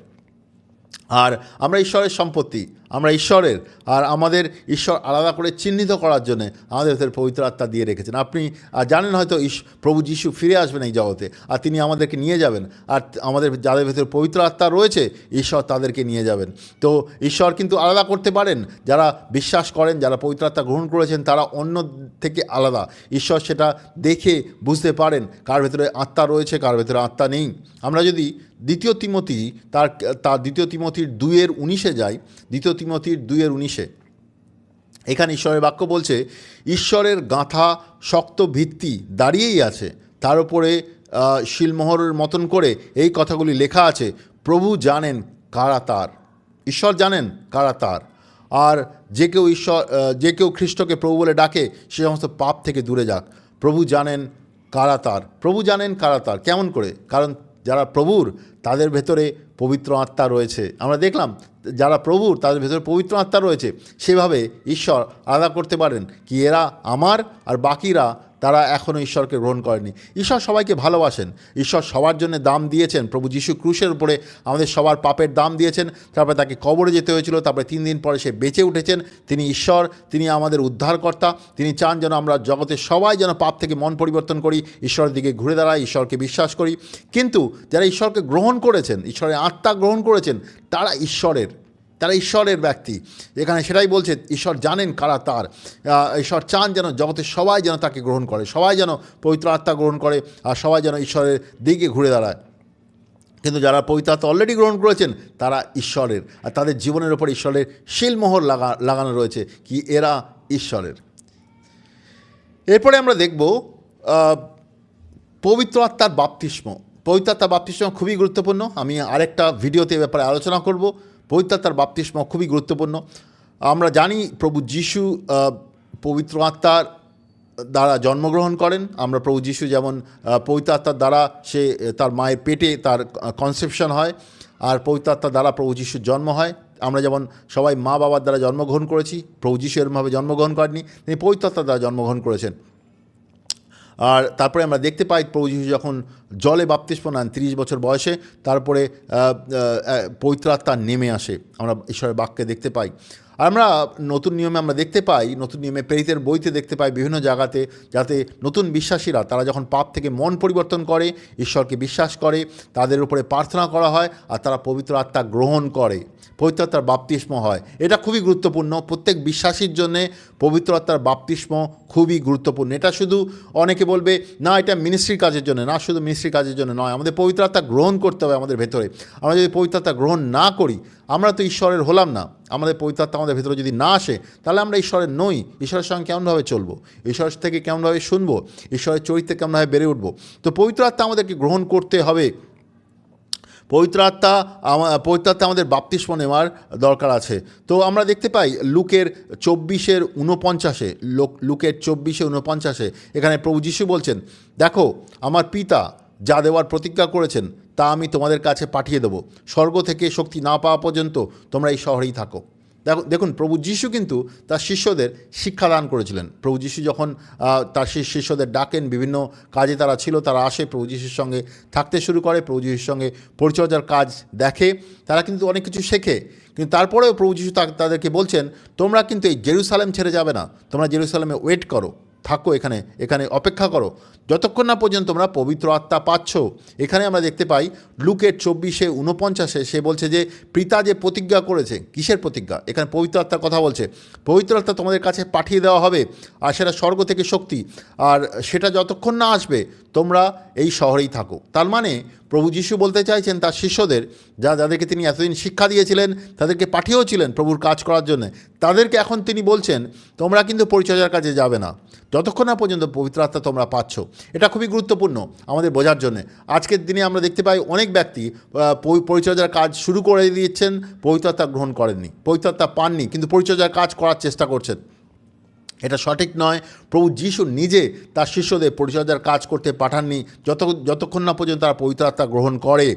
আর আমরা ঈশ্বরের সম্পত্তি, আমরা ঈশ্বরের, আর আমাদের ঈশ্বর আলাদা করে চিহ্নিত করার জন্য আমাদের ভেতরে পবিত্র আত্মা দিয়ে রেখেছেন। আপনি জানেন হয়তো প্রভু যীশু ফিরে আসবেন এই জগতে, আর তিনি আমাদেরকে নিয়ে যাবেন, আর আমাদের যাদের ভেতরে পবিত্র আত্মা রয়েছে ঈশ্বর তাদেরকে নিয়ে যাবেন। তো ঈশ্বর কিন্তু আলাদা করতে পারেন, যারা বিশ্বাস করেন, যারা পবিত্র আত্মা গ্রহণ করেছেন তারা অন্য থেকে আলাদা। ঈশ্বর সেটা দেখে বুঝতে পারেন কার ভেতরে আত্মা রয়েছে, কার ভেতরে আত্মা নেই। আমরা যদি 2 তিমথি তার 2 তিমথির 2:19 যাই, 2 তিমথির 2:19 এখানে ঈশ্বরের বাক্য বলছে, ঈশ্বরের গাঁথা শক্ত ভিত্তি দাঁড়িয়েই আছে, তার উপরে শিলমোহরের মতন করে এই কথাগুলি লেখা আছে, প্রভু জানেন কারা তার। ঈশ্বর জানেন কারা তার, আর যে কেউ খ্রিস্টকে প্রভু বলে ডাকে সে সমস্ত পাপ থেকে দূরে যাক। প্রভু জানেন কারা তার, প্রভু জানেন কারা তার। কেমন করে? কারণ যারা প্রভুর তাদের ভেতরে পবিত্র আত্মা রয়েছে। আমরা দেখলাম যারা প্রভুর তাদের ভেতরে পবিত্র আত্মা রয়েছে, সেভাবে ঈশ্বর আলাদা করতে পারেন কি এরা আমার, আর বাকিরা তারা এখনও ঈশ্বরকে গ্রহণ করেনি। ঈশ্বর সবাইকে ভালোবাসেন, ঈশ্বর সবার জন্য দাম দিয়েছেন। প্রভু যীশু ক্রুশের উপরে আমাদের সবার পাপের দাম দিয়েছেন, তারপরে তাকে কবরে যেতে হয়েছিল, তারপরে 3 দিন পরে সে বেঁচে উঠেছেন। তিনি ঈশ্বর, তিনি আমাদের উদ্ধারকর্তা। তিনি চান যেন আমরা জগতের সবাই যেন পাপ থেকে মন পরিবর্তন করি, ঈশ্বরের দিকে ঘুরে দাঁড়াই, ঈশ্বরকে বিশ্বাস করি। কিন্তু যারা ঈশ্বরকে গ্রহণ করেছেন, ঈশ্বরের আত্মা গ্রহণ করেছেন, তারা ঈশ্বরের। তারা ঈশ্বরের ব্যক্তি। এখানে সেটাই বলছে, ঈশ্বর জানেন কারা তার। ঈশ্বর চান যেন জগতের সবাই যেন তাকে গ্রহণ করে, সবাই যেন পবিত্র আত্মা গ্রহণ করে, আর সবাই যেন ঈশ্বরের দিকে ঘুরে দাঁড়ায়। কিন্তু যারা পবিত্র আত্মা অলরেডি গ্রহণ করেছেন তারা ঈশ্বরের, আর তাদের জীবনের ওপর ঈশ্বরের শিলমোহর লাগানো রয়েছে কি এরা ঈশ্বরের। এরপরে আমরা দেখব পবিত্র আত্মার বাপ্তিস্ম। পবিত্র আত্মার বাপ্তিস্ম খুবই গুরুত্বপূর্ণ। আমি আরেকটা ভিডিওতে এ ব্যাপারে আলোচনা করব। পবিত্র আত্মার বাপ্তিস্ম খুবই গুরুত্বপূর্ণ। আমরা জানি প্রভু যীশু পবিত্র আত্মার দ্বারা জন্মগ্রহণ করেন। আমরা প্রভু যীশু যেমন পবিত্র আত্মার দ্বারা সে তার মায়ের পেটে তার কনসেপশন হয়, আর পবিত্র আত্মার দ্বারা প্রভু যীশুর জন্ম হয়। আমরা যেমন সবাই মা বাবার দ্বারা জন্মগ্রহণ করেছি, প্রভু যীশু এরমভাবে জন্মগ্রহণ করেননি, তিনি পবিত্র আত্মার দ্বারা জন্মগ্রহণ করেছেন। আর তারপরে আমরা দেখতে পাই প্রভু যীশু যখন জলে বাপ্তিস্ম নেন 30 বছর বয়সে, তারপরে পবিত্র আত্মা নেমে আসে, আমরা ঈশ্বরের বাক্যে দেখতে পাই। আর আমরা নতুন নিয়মে আমরা দেখতে পাই, নতুন নিয়মে প্রেরিতের বইতে দেখতে পাই বিভিন্ন জায়গাতে, যাতে নতুন বিশ্বাসীরা তারা যখন পাপ থেকে মন পরিবর্তন করে, ঈশ্বরকে বিশ্বাস করে, তাদের উপরে প্রার্থনা করা হয়, আর তারা পবিত্র আত্মা গ্রহণ করে, পবিত্র আত্মার বাপ্তিস্ম হয়। এটা খুবই গুরুত্বপূর্ণ। প্রত্যেক বিশ্বাসীর জন্যে পবিত্র আত্মার বাপ্তিস্ম খুবই গুরুত্বপূর্ণ। এটা শুধু অনেকে বলবে না এটা মিনিস্ট্রির কাজের জন্য, না, শুধু মিনিস্ট্রির কাজের জন্য নয়, আমাদের পবিত্র আত্মা গ্রহণ করতে হবে আমাদের ভেতরে। আমরা যদি পবিত্র আত্মা গ্রহণ না করি, আমরা তো ঈশ্বরের হলাম না। আমাদের পবিত্র আত্মা আমাদের ভেতরে যদি না আসে, তাহলে আমরা ঈশ্বরের নই। ঈশ্বরের সঙ্গে কেমনভাবে চলবো, ঈশ্বরের থেকে কেমনভাবে শুনবো, ঈশ্বরের চরিত্রে কেমনভাবে বেড়ে উঠবো। তো পবিত্র আত্মা আমাদেরকে গ্রহণ করতে হবে। পবিত্র আত্মা আমাদের বাপ্তিস্ম নেওয়ার দরকার আছে। তো আমরা দেখতে পাই লুকের 24:49, লুকের 24:49 এখানে প্রভু যীশু বলছেন, দেখো আমার পিতা যা দেওয়ার প্রতিজ্ঞা করেছেন তা আমি তোমাদের কাছে পাঠিয়ে দেবো। স্বর্গ থেকে শক্তি না পাওয়া পর্যন্ত তোমরা এই শহরেই থাকো। দেখুন প্রভু যীশু কিন্তু তার শিষ্যদের শিক্ষাদান করেছিলেন। প্রভু যীশু যখন তার শিষ্যদের ডাকেন, বিভিন্ন কাজে তারা ছিল, তারা আসে, প্রভু যীশুর সঙ্গে থাকতে শুরু করে, প্রভু যীশুর সঙ্গে পরিচর্যার কাজ দেখে, তারা কিন্তু অনেক কিছু শেখে। কিন্তু তারপরেও প্রভু যীশু তাদেরকে বলছেন, তোমরা কিন্তু এই জেরুসালেম ছেড়ে যাবে না, তোমরা জেরুসালেমে ওয়েট করো, থাকো, এখানে অপেক্ষা করো, যতক্ষণ না পর্যন্ত তোমরা পবিত্র আত্মা পাচ্ছ। এখানে আমরা দেখতে পাই লুকের 24:49 সে বলছে যে পিতা যে প্রতিজ্ঞা করেছে, কিসের প্রতিজ্ঞা? এখানে পবিত্র আত্মার কথা বলছে। পবিত্র আত্মা তোমাদের কাছে পাঠিয়ে দেওয়া হবে, আর সেটা স্বর্গ থেকে শক্তি, আর সেটা যতক্ষণ না আসবে তোমরা এই শহরেই থাকো। তার মানে প্রভু যীশু বলতে চাইছেন তার শিষ্যদের, যাদেরকে তিনি এতদিন শিক্ষা দিয়েছিলেন, তাদেরকে পাঠিয়েওছিলেন প্রভুর কাজ করার জন্য, তাদেরকে এখন তিনি বলছেন তোমরা কিন্তু পরিচর্যার কাজে যাবে না যতক্ষণ না পর্যন্ত পবিত্র আত্মা তোমরা পাচ্ছ। এটা খুবই গুরুত্বপূর্ণ আমাদের বোঝার জন্য। আজকের দিনে আমরা দেখতে পাই অনেক ব্যক্তি পরিচর্যার কাজ শুরু করে দিয়েছেন, পবিত্র আত্মা গ্রহণ করেননি, পবিত্র আত্মা পাননি, কিন্তু পরিচর্যার কাজ করার চেষ্টা করছেন। এটা সঠিক নয়। প্রভু যীশু নিজে তার শিষ্যদের পরিচর্যার কাজ করতে পাঠাননি যতক্ষণ না পর্যন্ত তারা পবিত্র আত্মা গ্রহণ করে।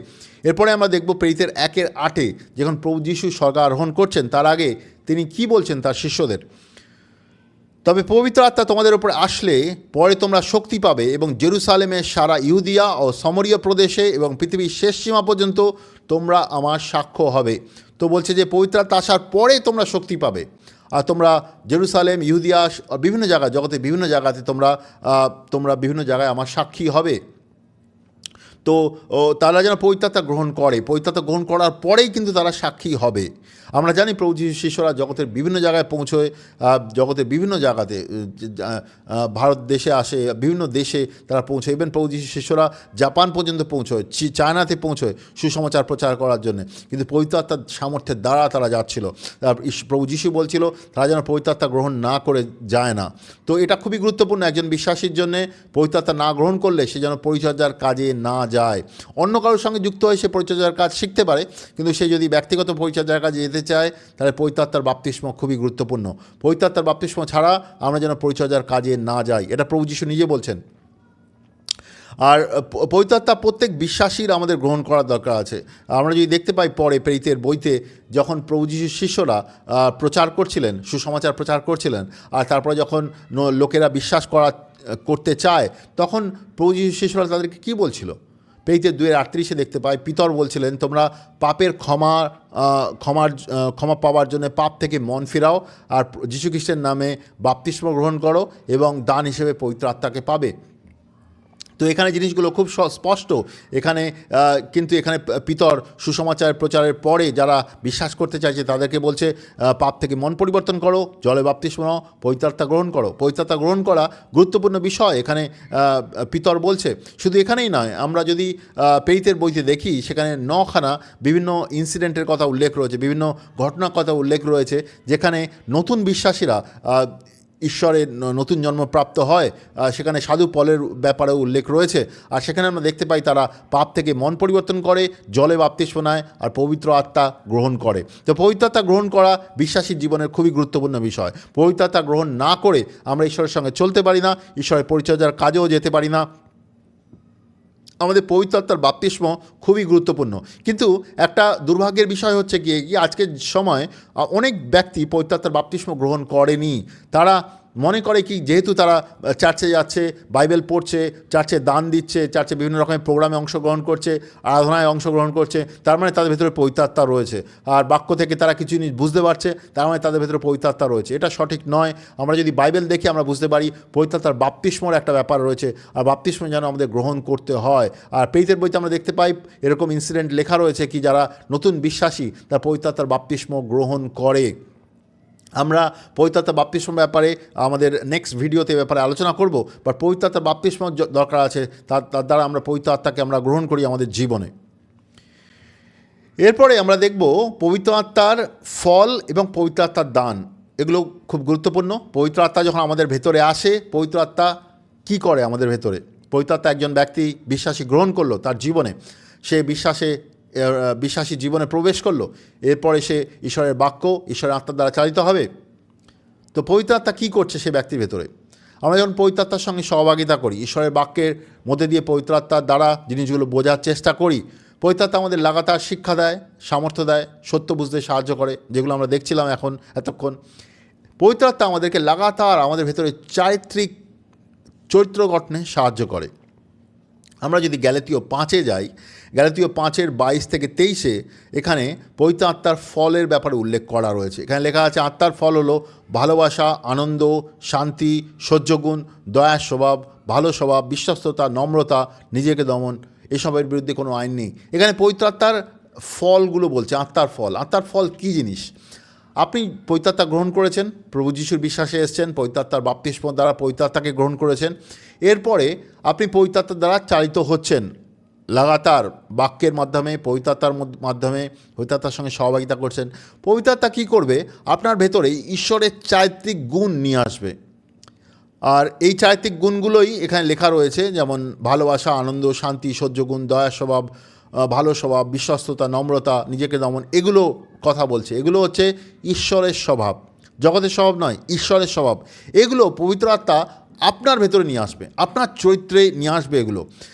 এরপরে আমরা দেখব প্রেরিতের 1:8 যখন প্রভু যীশু স্বর্গারোহণ করছেন, তার আগে তিনি কি বলছেন তার শিষ্যদের, তবে পবিত্র আত্মা তোমাদের উপর আসলে পরে তোমরা শক্তি পাবে, এবং জেরুসালেমের সারা ইহুদিয়া ও সমরীয় প্রদেশে এবং পৃথিবীর শেষ সীমা পর্যন্ত তোমরা আমার সাক্ষ্য হবে। তো বলছে যে পবিত্র আত্মা আসার পরে তোমরা শক্তি পাবে, আর তোমরা জেরুসালেম, ইহুদিয়া, বিভিন্ন জায়গায়, জগতে বিভিন্ন জায়গাতে তোমরা বিভিন্ন জায়গায় আমার সাক্ষী হবে। তো তারা যেন পবিত্র আত্মা গ্রহণ করে, পবিত্র আত্মা গ্রহণ করার পরেই কিন্তু তারা সাক্ষী হবে। আমরা জানি প্রভু যীশুর শিষ্যরা জগতের বিভিন্ন জায়গায় পৌঁছয়, জগতের বিভিন্ন জায়গাতে, ভারত দেশে আসে, বিভিন্ন দেশে তারা পৌঁছয়। ইভেন প্রভু যীশুর শিষ্যরা জাপান পর্যন্ত পৌঁছয়, চায়নাতে পৌঁছয় সুসমাচার প্রচার করার জন্য, কিন্তু পবিত্র আত্মার সামর্থ্যের দ্বারা তারা যাচ্ছিল। প্রভু যীশু বলছিল তারা যেন পবিত্র আত্মা গ্রহণ না করে যায় না। তো এটা খুবই গুরুত্বপূর্ণ একজন বিশ্বাসীর জন্যে। পবিত্র আত্মা না গ্রহণ করলে সে যেন পরিচর্যার কাজে না যায়। অন্য কারোর সঙ্গে যুক্ত হয়ে সে পরিচর্যার কাজ শিখতে পারে, কিন্তু সে যদি ব্যক্তিগত পরিচর্যার কাজে যেতে চায়, তাহলে পবিত্র আত্মার বাপ্তিস্ম খুবই গুরুত্বপূর্ণ। পবিত্র আত্মার বাপ্তিস্ম ছাড়া আমরা যেন পরিচর্যার কাজে না যাই, এটা প্রভু যীশু নিজে বলছেন। আর পবিত্র আত্মা প্রত্যেক বিশ্বাসীর আমাদের গ্রহণ করার দরকার আছে। আমরা যদি দেখতে পাই পরে প্রেরিতের বইতে, যখন প্রভু যীশুর শিষ্যরা প্রচার করছিলেন, সুসমাচার প্রচার করছিলেন, আর তারপরে যখন লোকেরা বিশ্বাস করতে চায়, তখন প্রভু যীশুর শিষ্যরা তাদেরকে কী বলছিল? প্রেরিতের 2:38 দেখতে পাই পিতর বলছিলেন, তোমরা পাপের ক্ষমা পাওয়ার জন্য পাপ থেকে মন ফিরাও, আর যীশু খ্রিস্টের নামে বাপ্তিস্ম গ্রহণ করো, এবং দান হিসেবে পবিত্র আত্মাকে পাবে। তো এখানে জিনিসগুলো খুব স্পষ্ট। এখানে কিন্তু এখানে পিতর সুসমাচার প্রচারের পরে যারা বিশ্বাস করতে চাইছে তাদেরকে বলছে পাপ থেকে মন পরিবর্তন করো, জলে বাপ্তিস্ম নাও, পবিত্র আত্মা গ্রহণ করো। পবিত্র আত্মা গ্রহণ করা গুরুত্বপূর্ণ বিষয় এখানে পিতর বলছে। শুধু এখানেই নয়, আমরা যদি প্রেরিতের বইতে দেখি সেখানে 9খানা বিভিন্ন ইনসিডেন্টের কথা উল্লেখ রয়েছে, বিভিন্ন ঘটনার কথা উল্লেখ রয়েছে যেখানে নতুন বিশ্বাসীরা ঈশ্বরের নতুন জন্ম প্রাপ্ত হয়। সেখানে সাধু পলের ব্যাপারেও উল্লেখ রয়েছে। আর সেখানে আমরা দেখতে পাই তারা পাপ থেকে মন পরিবর্তন করে, জলে বাপ্তিস্ম নেয় আর পবিত্র আত্মা গ্রহণ করে। তো পবিত্র আত্মা গ্রহণ করা বিশ্বাসীর জীবনের খুবই গুরুত্বপূর্ণ বিষয়। পবিত্র আত্মা গ্রহণ না করে আমরা ঈশ্বরের সঙ্গে চলতে পারি না, ঈশ্বরের পরিচর্যার কাজেও যেতে পারি না। আমাদের পবিত্র আত্মার বাপ্তিস্ম খুবই গুরুত্বপূর্ণ। কিন্তু একটা দুর্ভাগ্যের বিষয় হচ্ছে কি আজকের সময় অনেক ব্যক্তি পবিত্র আত্মার বাপ্তিস্ম গ্রহণ করেনি। তারা মনে করে কি যেহেতু তারা চার্চে যাচ্ছে, বাইবেল পড়ছে, চার্চে দান দিচ্ছে, চার্চে বিভিন্ন রকমের প্রোগ্রামে অংশগ্রহণ করছে, আরাধনায় অংশগ্রহণ করছে, তার মানে তাদের ভেতরে পবিত্র আত্মা রয়েছে। আর বাক্য থেকে তারা কিছু জিনিস বুঝতে পারছে, তার মানে তাদের ভেতরে পবিত্র আত্মা রয়েছে। এটা সঠিক নয়। আমরা যদি বাইবেল দেখি আমরা বুঝতে পারি পবিত্র আত্মার বাপ্তিস্মর একটা ব্যাপার রয়েছে, আর বাপ্তিস্ম যেন আমাদের গ্রহণ করতে হয়। আর প্রেরিতের বইতে আমরা দেখতে পাই এরকম ইনসিডেন্ট লেখা রয়েছে কি যারা নতুন বিশ্বাসী তারা পবিত্র আত্মার বাপ্তিস্ম গ্রহণ করে। আমরা পবিত্র আত্মার বাপ্তিস্ম ব্যাপারে আমাদের নেক্সট ভিডিওতে ব্যাপারে আলোচনা করব, বাট পবিত্র আত্মার বাপ্তিস্ম দরকার আছে, তার দ্বারা আমরা পবিত্র আত্মাকে আমরা গ্রহণ করি আমাদের জীবনে। এরপরে আমরা দেখব পবিত্র আত্মার ফল এবং পবিত্র আত্মার দান। এগুলো খুব গুরুত্বপূর্ণ। পবিত্র আত্মা যখন আমাদের ভেতরে আসে, পবিত্র আত্মা কী করে আমাদের ভেতরে? পবিত্র আত্মা একজন ব্যক্তি বিশ্বাসী গ্রহণ করলো তার জীবনে, সে বিশ্বাসী জীবনে প্রবেশ করলো, এরপরে সে ঈশ্বরের বাক্য, ঈশ্বরের আত্মার দ্বারা চালিত হবে। তো পবিত্র আত্মা কী করছে সে ব্যক্তির ভেতরে? আমরা যখন পবিত্র আত্মার সঙ্গে সহভাগিতা করি, ঈশ্বরের বাক্যের মধ্যে দিয়ে পবিত্র আত্মার দ্বারা জিনিসগুলো বোঝার চেষ্টা করি, পবিত্র আত্মা আমাদের লাগাতার শিক্ষা দেয়, সামর্থ্য দেয়, সত্য বুঝতে সাহায্য করে, যেগুলো আমরা দেখছিলাম এতক্ষণ। পবিত্র আত্মা আমাদেরকে লাগাতার আমাদের ভেতরে চারিত্রিক চরিত্র গঠনে সাহায্য করে। আমরা যদি গ্যালাতীয় 5-এ যাই, গ্যালাতীয় 5-এর 22 থেকে 23-এ এখানে পবিত্র আত্মার ফলের ব্যাপারে উল্লেখ করা রয়েছে। এখানে লেখা আছে আত্মার ফল হলো ভালোবাসা, আনন্দ, শান্তি, সহ্যগুণ, দয়া স্বভাব, ভালো স্বভাব, বিশ্বস্ততা, নম্রতা, নিজেকে দমন। এসবের বিরুদ্ধে কোনো আইন নেই। এখানে পবিত্র আত্মার ফলগুলো বলছে। আত্মার ফল কী জিনিস? আপনি পবিত্র আত্মা গ্রহণ করেছেন, প্রভু যিশুর বিশ্বাসে এসেছেন, পবিত্র আত্মার বাপ্তিস্ম দ্বারা পবিত্র আত্মাকে গ্রহণ করেছেন। এরপরে আপনি পবিত্র আত্মার দ্বারা চালিত হচ্ছেন লাগাতার বাক্যের মাধ্যমে, পবিত্র আত্মার মাধ্যমে পবিত্র আত্মার সঙ্গে সহভাগিতা করছেন। পবিত্র আত্মা কী করবে? আপনার ভেতরে ঈশ্বরের চারিত্রিক গুণ নিয়ে আসবে। আর এই চারিত্রিক গুণগুলোই এখানে লেখা রয়েছে, যেমন ভালোবাসা, আনন্দ, শান্তি, সহ্যগুণ, দয়া স্বভাব, ভালো স্বভাব, বিশ্বস্ততা, নম্রতা, নিজেকে দমন। এগুলো কথা বলছে। এগুলো হচ্ছে ঈশ্বরের স্বভাব, জগতের স্বভাব নয়, ঈশ্বরের স্বভাব। এগুলো পবিত্র আত্মা আপনার ভেতরে নিয়ে আসবে, আপনার চরিত্রে নিয়ে আসবে এগুলো।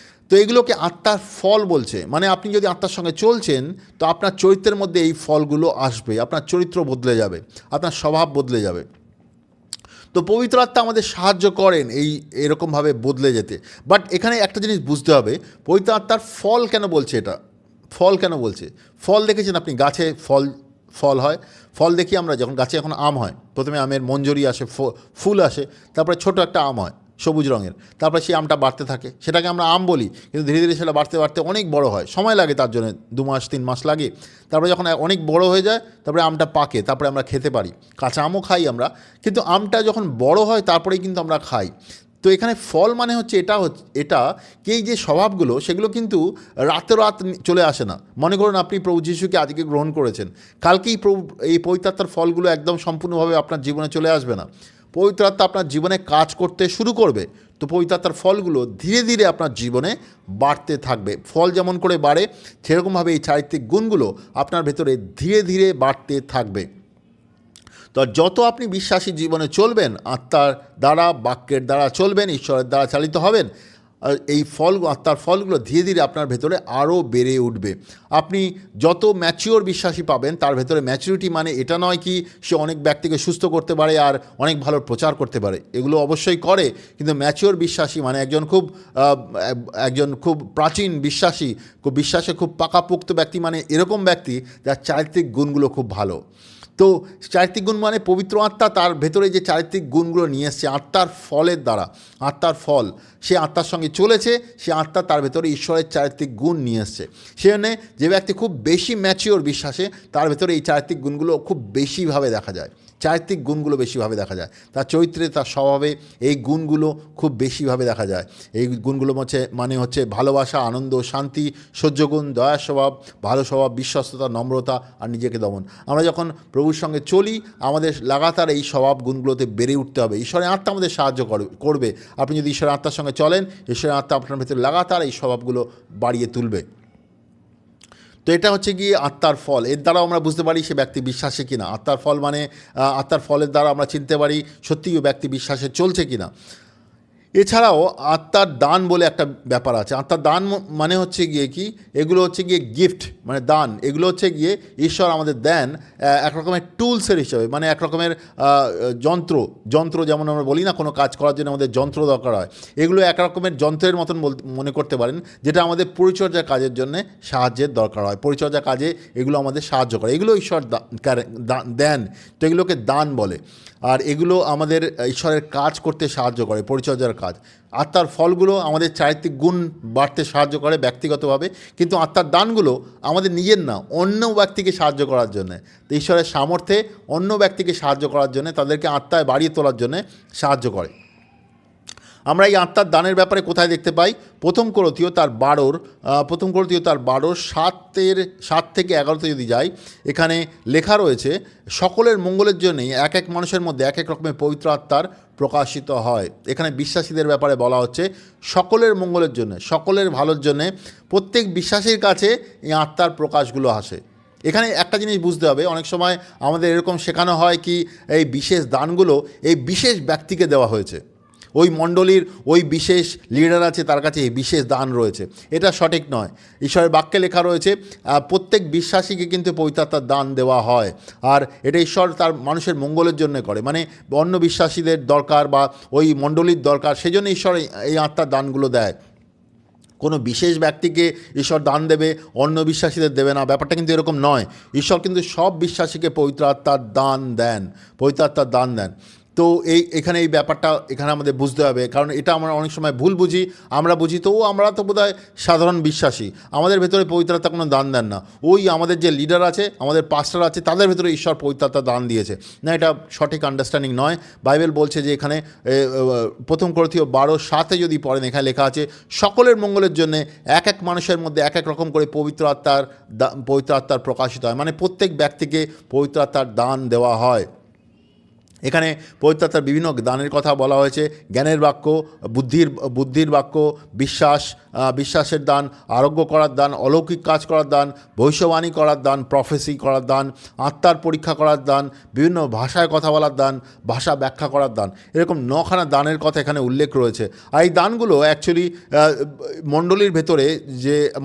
তো এগুলোকে আত্মার ফল বলছে। মানে আপনি যদি আত্মার সঙ্গে চলছেন তো আপনার চরিত্রের মধ্যে এই ফলগুলো আসবে, আপনার চরিত্র বদলে যাবে, আপনার স্বভাব বদলে যাবে। তো পবিত্র আত্মা আমাদের সাহায্য করেন এরকমভাবে বদলে যেতে। বাট এখানে একটা জিনিস বুঝতে হবে, পবিত্র আত্মার ফল কেন বলছে? এটা ফল কেন বলছে? ফল দেখেছেন আপনি, গাছে ফল হয়। ফল দেখি আমরা যখন গাছে এখন আম হয়, প্রথমে আমের মঞ্জরি আসে, ফুল আসে, তারপরে ছোট একটা আম হয় সবুজ রঙের, তারপরে সেই আমটা বাড়তে থাকে, সেটাকে আমরা আম বলি। কিন্তু ধীরে ধীরে সেটা বাড়তে বাড়তে অনেক বড় হয়, সময় লাগে তার জন্য, 2 মাস 3 মাস লাগে। তারপরে যখন অনেক বড় হয়ে যায় তারপরে আমটা পাকে, তারপরে আমরা খেতে পারি। কাঁচা আমও খাই আমরা, কিন্তু আমটা যখন বড় হয় তারপরেই কিন্তু আমরা খাই। তো এখানে ফল মানে হচ্ছে এটা কি, যে স্বভাবগুলো সেগুলো কিন্তু রাত চলে আসে না। মনে করুন আপনি প্রভু যিশুকে আজকে গ্রহণ করেছেন, কালকেই এই পবিত্র আত্মার ফলগুলো একদম সম্পূর্ণভাবে আপনার জীবনে চলে আসবে না। পবিত্র আত্মা আপনার জীবনে কাজ করতে শুরু করবে, তো পবিত্র আত্মার ফলগুলো ধীরে ধীরে আপনার জীবনে বাড়তে থাকবে। ফল যেমন করে বাড়ে, সেরকমভাবে এই চারিত্রিক গুণগুলো আপনার ভেতরে ধীরে ধীরে বাড়তে থাকবে। তো যত আপনি বিশ্বাসী জীবনে চলবেন, আত্মার দ্বারা, বাক্যের দ্বারা চলবেন, ঈশ্বরের দ্বারা চালিত হবেন, এই আত্মার ফলগুলো ধীরে ধীরে আপনার ভেতরে আরও বেড়ে উঠবে। আপনি যত ম্যাচিওর বিশ্বাসী পাবেন, তার ভেতরে ম্যাচুরিটি মানে এটা নয় কি সে অনেক ব্যক্তিকে সুস্থ করতে পারে আর অনেক ভালো প্রচার করতে পারে, এগুলো অবশ্যই করে। কিন্তু ম্যাচিওর বিশ্বাসী মানে একজন খুব প্রাচীন বিশ্বাসী, বিশ্বাসে খুব পাকাপোক্ত ব্যক্তি, মানে এরকম ব্যক্তি যার চারিত্রিক গুণগুলো খুব ভালো। তো চারিত্রিক গুণ মানে পবিত্র আত্মা তার ভেতরে যে চারিত্রিক গুণগুলো নিয়ে এসছে আত্মার ফলের দ্বারা, আত্মার ফল, সে আত্মার সঙ্গে চলেছে, সে আত্মা তার ভেতরে ঈশ্বরের চারিত্রিক গুণ নিয়ে এসছে। সে জন্য যে ব্যক্তি খুব বেশি ম্যাচিওর বিশ্বাসে, তার ভেতরে এই চারিত্রিক গুণগুলো খুব বেশিভাবে দেখা যায়, চারিত্রিক গুণগুলো বেশিভাবে দেখা যায়, তার চরিত্রে, তার স্বভাবে এই গুণগুলো খুব বেশিভাবে দেখা যায়। এই গুণগুলো হচ্ছে ভালোবাসা, আনন্দ, শান্তি, সহ্যগুণ, দয়া স্বভাব, ভালো স্বভাব, বিশ্বস্ততা, নম্রতা আর নিজেকে দমন। আমরা যখন প্রভুর সঙ্গে চলি, আমাদের লাগাতার এই স্বভাব গুণগুলোতে বেড়ে উঠতে হবে। ঈশ্বরের আত্মা আমাদের সাহায্য করবে। আপনি যদি ঈশ্বরের আত্মার সঙ্গে চলেন, ঈশ্বরের আত্মা আপনার ভেতরে লাগাতার এই স্বভাবগুলো বাড়িয়ে তুলবে। তো এটা হচ্ছে গিয়ে আত্মার ফল। এর দ্বারাও আমরা বুঝতে পারি সে ব্যক্তি বিশ্বাসী কিনা। আত্মার ফল মানে আত্মার ফলের দ্বারা আমরা চিনতে পারি সত্যিই ওই ব্যক্তি বিশ্বাসে চলছে কিনা। এছাড়াও আত্মার দান বলে একটা ব্যাপার আছে। আত্মার দান মানে হচ্ছে গিয়ে কি, এগুলো হচ্ছে গিয়ে গিফট, মানে দান। এগুলো হচ্ছে গিয়ে ঈশ্বর আমাদের দেন এক রকমের টুলসের হিসেবে, মানে এক রকমের যন্ত্র, যেমন আমরা বলি না কোনো কাজ করার জন্য আমাদের যন্ত্র দরকার হয়, এগুলো এক রকমের যন্ত্রের মতন মনে করতে পারেন, যেটা আমাদের পরিচর্যা কাজের জন্য সাহায্যের দরকার হয়। পরিচর্যা কাজে এগুলো আমাদের সাহায্য করে, এগুলো ঈশ্বর দেন, তো এগুলোকে দান বলে। আর এগুলো আমাদের ঈশ্বরের কাজ করতে সাহায্য করে, পরিচর্যার কাজ। আত্মার ফলগুলো আমাদের চারিত্রিক গুণ বাড়তে সাহায্য করে ব্যক্তিগতভাবে, কিন্তু আত্মার দানগুলো আমাদের নিজের না, অন্য ব্যক্তিকে সাহায্য করার জন্যে। তো ঈশ্বরের সামর্থ্যে অন্য ব্যক্তিকে সাহায্য করার জন্যে, তাদেরকে আত্মায় বাড়িয়ে তোলার জন্যে সাহায্য করে। আমরা এই আত্মার দানের ব্যাপারে কোথায় দেখতে পাই? প্রথম করন্থীয় তার 12 7 থেকে 11 যদি যাই, এখানে লেখা রয়েছে সকলের মঙ্গলের জন্যই এক এক মানুষের মধ্যে এক এক রকমের পবিত্র আত্মার প্রকাশিত হয়। এখানে বিশ্বাসীদের ব্যাপারে বলা হচ্ছে সকলের মঙ্গলের জন্য, সকলের ভালোর জন্যে প্রত্যেক বিশ্বাসীর কাছে এই আত্মার প্রকাশগুলো আসে। এখানে একটা জিনিস বুঝতে হবে, অনেক সময় আমাদের এরকম শেখানো হয় কি এই বিশেষ দানগুলো এই বিশেষ ব্যক্তিকে দেওয়া হয়েছে, ওই মণ্ডলীর ওই বিশেষ লিডার আছে, তার কাছে এই বিশেষ দান রয়েছে। এটা সঠিক নয়। ঈশ্বরের বাক্যে লেখা রয়েছে প্রত্যেক বিশ্বাসীকে কিন্তু পবিত্র আত্মার দান দেওয়া হয়, আর এটা ঈশ্বর তার মানুষের মঙ্গলের জন্য করে, মানে অন্য বিশ্বাসীদের দরকার বা ওই মণ্ডলীর দরকার, সেজন্য ঈশ্বর এই আত্মার দানগুলো দেয়। কোনো বিশেষ ব্যক্তিকে ঈশ্বর দান দেবে, অন্য বিশ্বাসীদের দেবে না, ব্যাপারটা কিন্তু এরকম নয়। ঈশ্বর কিন্তু সব বিশ্বাসীকে পবিত্র আত্মার দান দেন, পবিত্র আত্মার দান দেন। তো এখানে এই ব্যাপারটা এখানে আমাদের বুঝতে হবে, কারণ এটা আমরা অনেক সময় ভুল বুঝি। আমরা বুঝি তো আমরা তো বোধহয় সাধারণ বিশ্বাসী, আমাদের ভেতরে পবিত্র আত্মা কোনো দান দেন না। ওই আমাদের যে লিডার আছে, আমাদের পাস্টার আছে, তাদের ভেতরে ঈশ্বর পবিত্র আত্মা দান দিয়েছে না, এটা সঠিক আন্ডারস্ট্যান্ডিং নয়। বাইবেল বলছে যে এখানে প্রথম করন্থীয় 12:7 যদি পড়েন, এখানে লেখা আছে সকলের মঙ্গলের জন্য এক এক মানুষের মধ্যে এক এক রকম করে পবিত্র আত্মার প্রকাশিত হয়, মানে প্রত্যেক ব্যক্তিকে পবিত্র আত্মার দান দেওয়া হয়। এখানে পবিত্র আত্মার বিভিন্ন দানের কথা বলা হয়েছে। জ্ঞানের বাক্য, বুদ্ধির বাক্য, বিশ্বাসের দান, আরোগ্য করার দান, অলৌকিক কাজ করার দান, ভবিষ্যবাণী করার দান, প্রফেসি করার দান, আত্মার পরীক্ষা করার দান, বিভিন্ন ভাষায় কথা বলার দান, ভাষা ব্যাখ্যা করার দান, এরকম 9খানা দানের কথা এখানে উল্লেখ রয়েছে। আর এই দানগুলো অ্যাকচুয়ালি মণ্ডলীর ভেতরে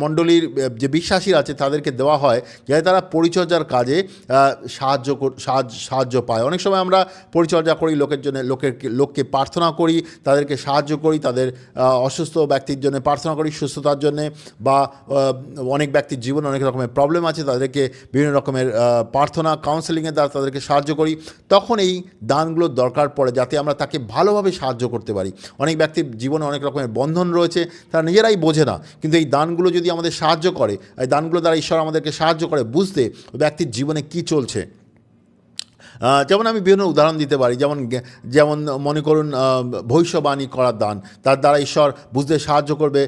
মণ্ডলীর যে বিশ্বাসী আছে তাদেরকে দেওয়া হয়, যাতে তারা পরিচর্যার কাজে সাহায্য পায়। অনেক সময় আমরা পরিচর্যা করি, লোকের জন্য, লোককে প্রার্থনা করি, তাদেরকে সাহায্য করি, তাদের অসুস্থ ব্যক্তির জন্য প্রার্থনা করি সুস্থতার জন্যে, বা অনেক ব্যক্তির জীবনে অনেক রকমের প্রবলেম আছে, তাদেরকে বিভিন্ন রকমের প্রার্থনা কাউন্সেলিংয়ের দ্বারা তাদেরকে সাহায্য করি। তখন এই দানগুলোর দরকার পড়ে যাতে আমরা তাকে ভালোভাবে সাহায্য করতে পারি। অনেক ব্যক্তির জীবনে অনেক রকমের বন্ধন রয়েছে, তারা নিজেরাই বোঝে না, কিন্তু এই দানগুলো যদি আমাদের সাহায্য করে, এই দানগুলো দ্বারা ঈশ্বর আমাদেরকে সাহায্য করে বুঝতে ব্যক্তির জীবনে কী চলছে। যেমন আমি বিভিন্ন উদাহরণ দিতে পারি, যেমন মনে করুন ভবিষ্যবাণী করার দান, তার দ্বারা ঈশ্বর বুঝতে সাহায্য করবে,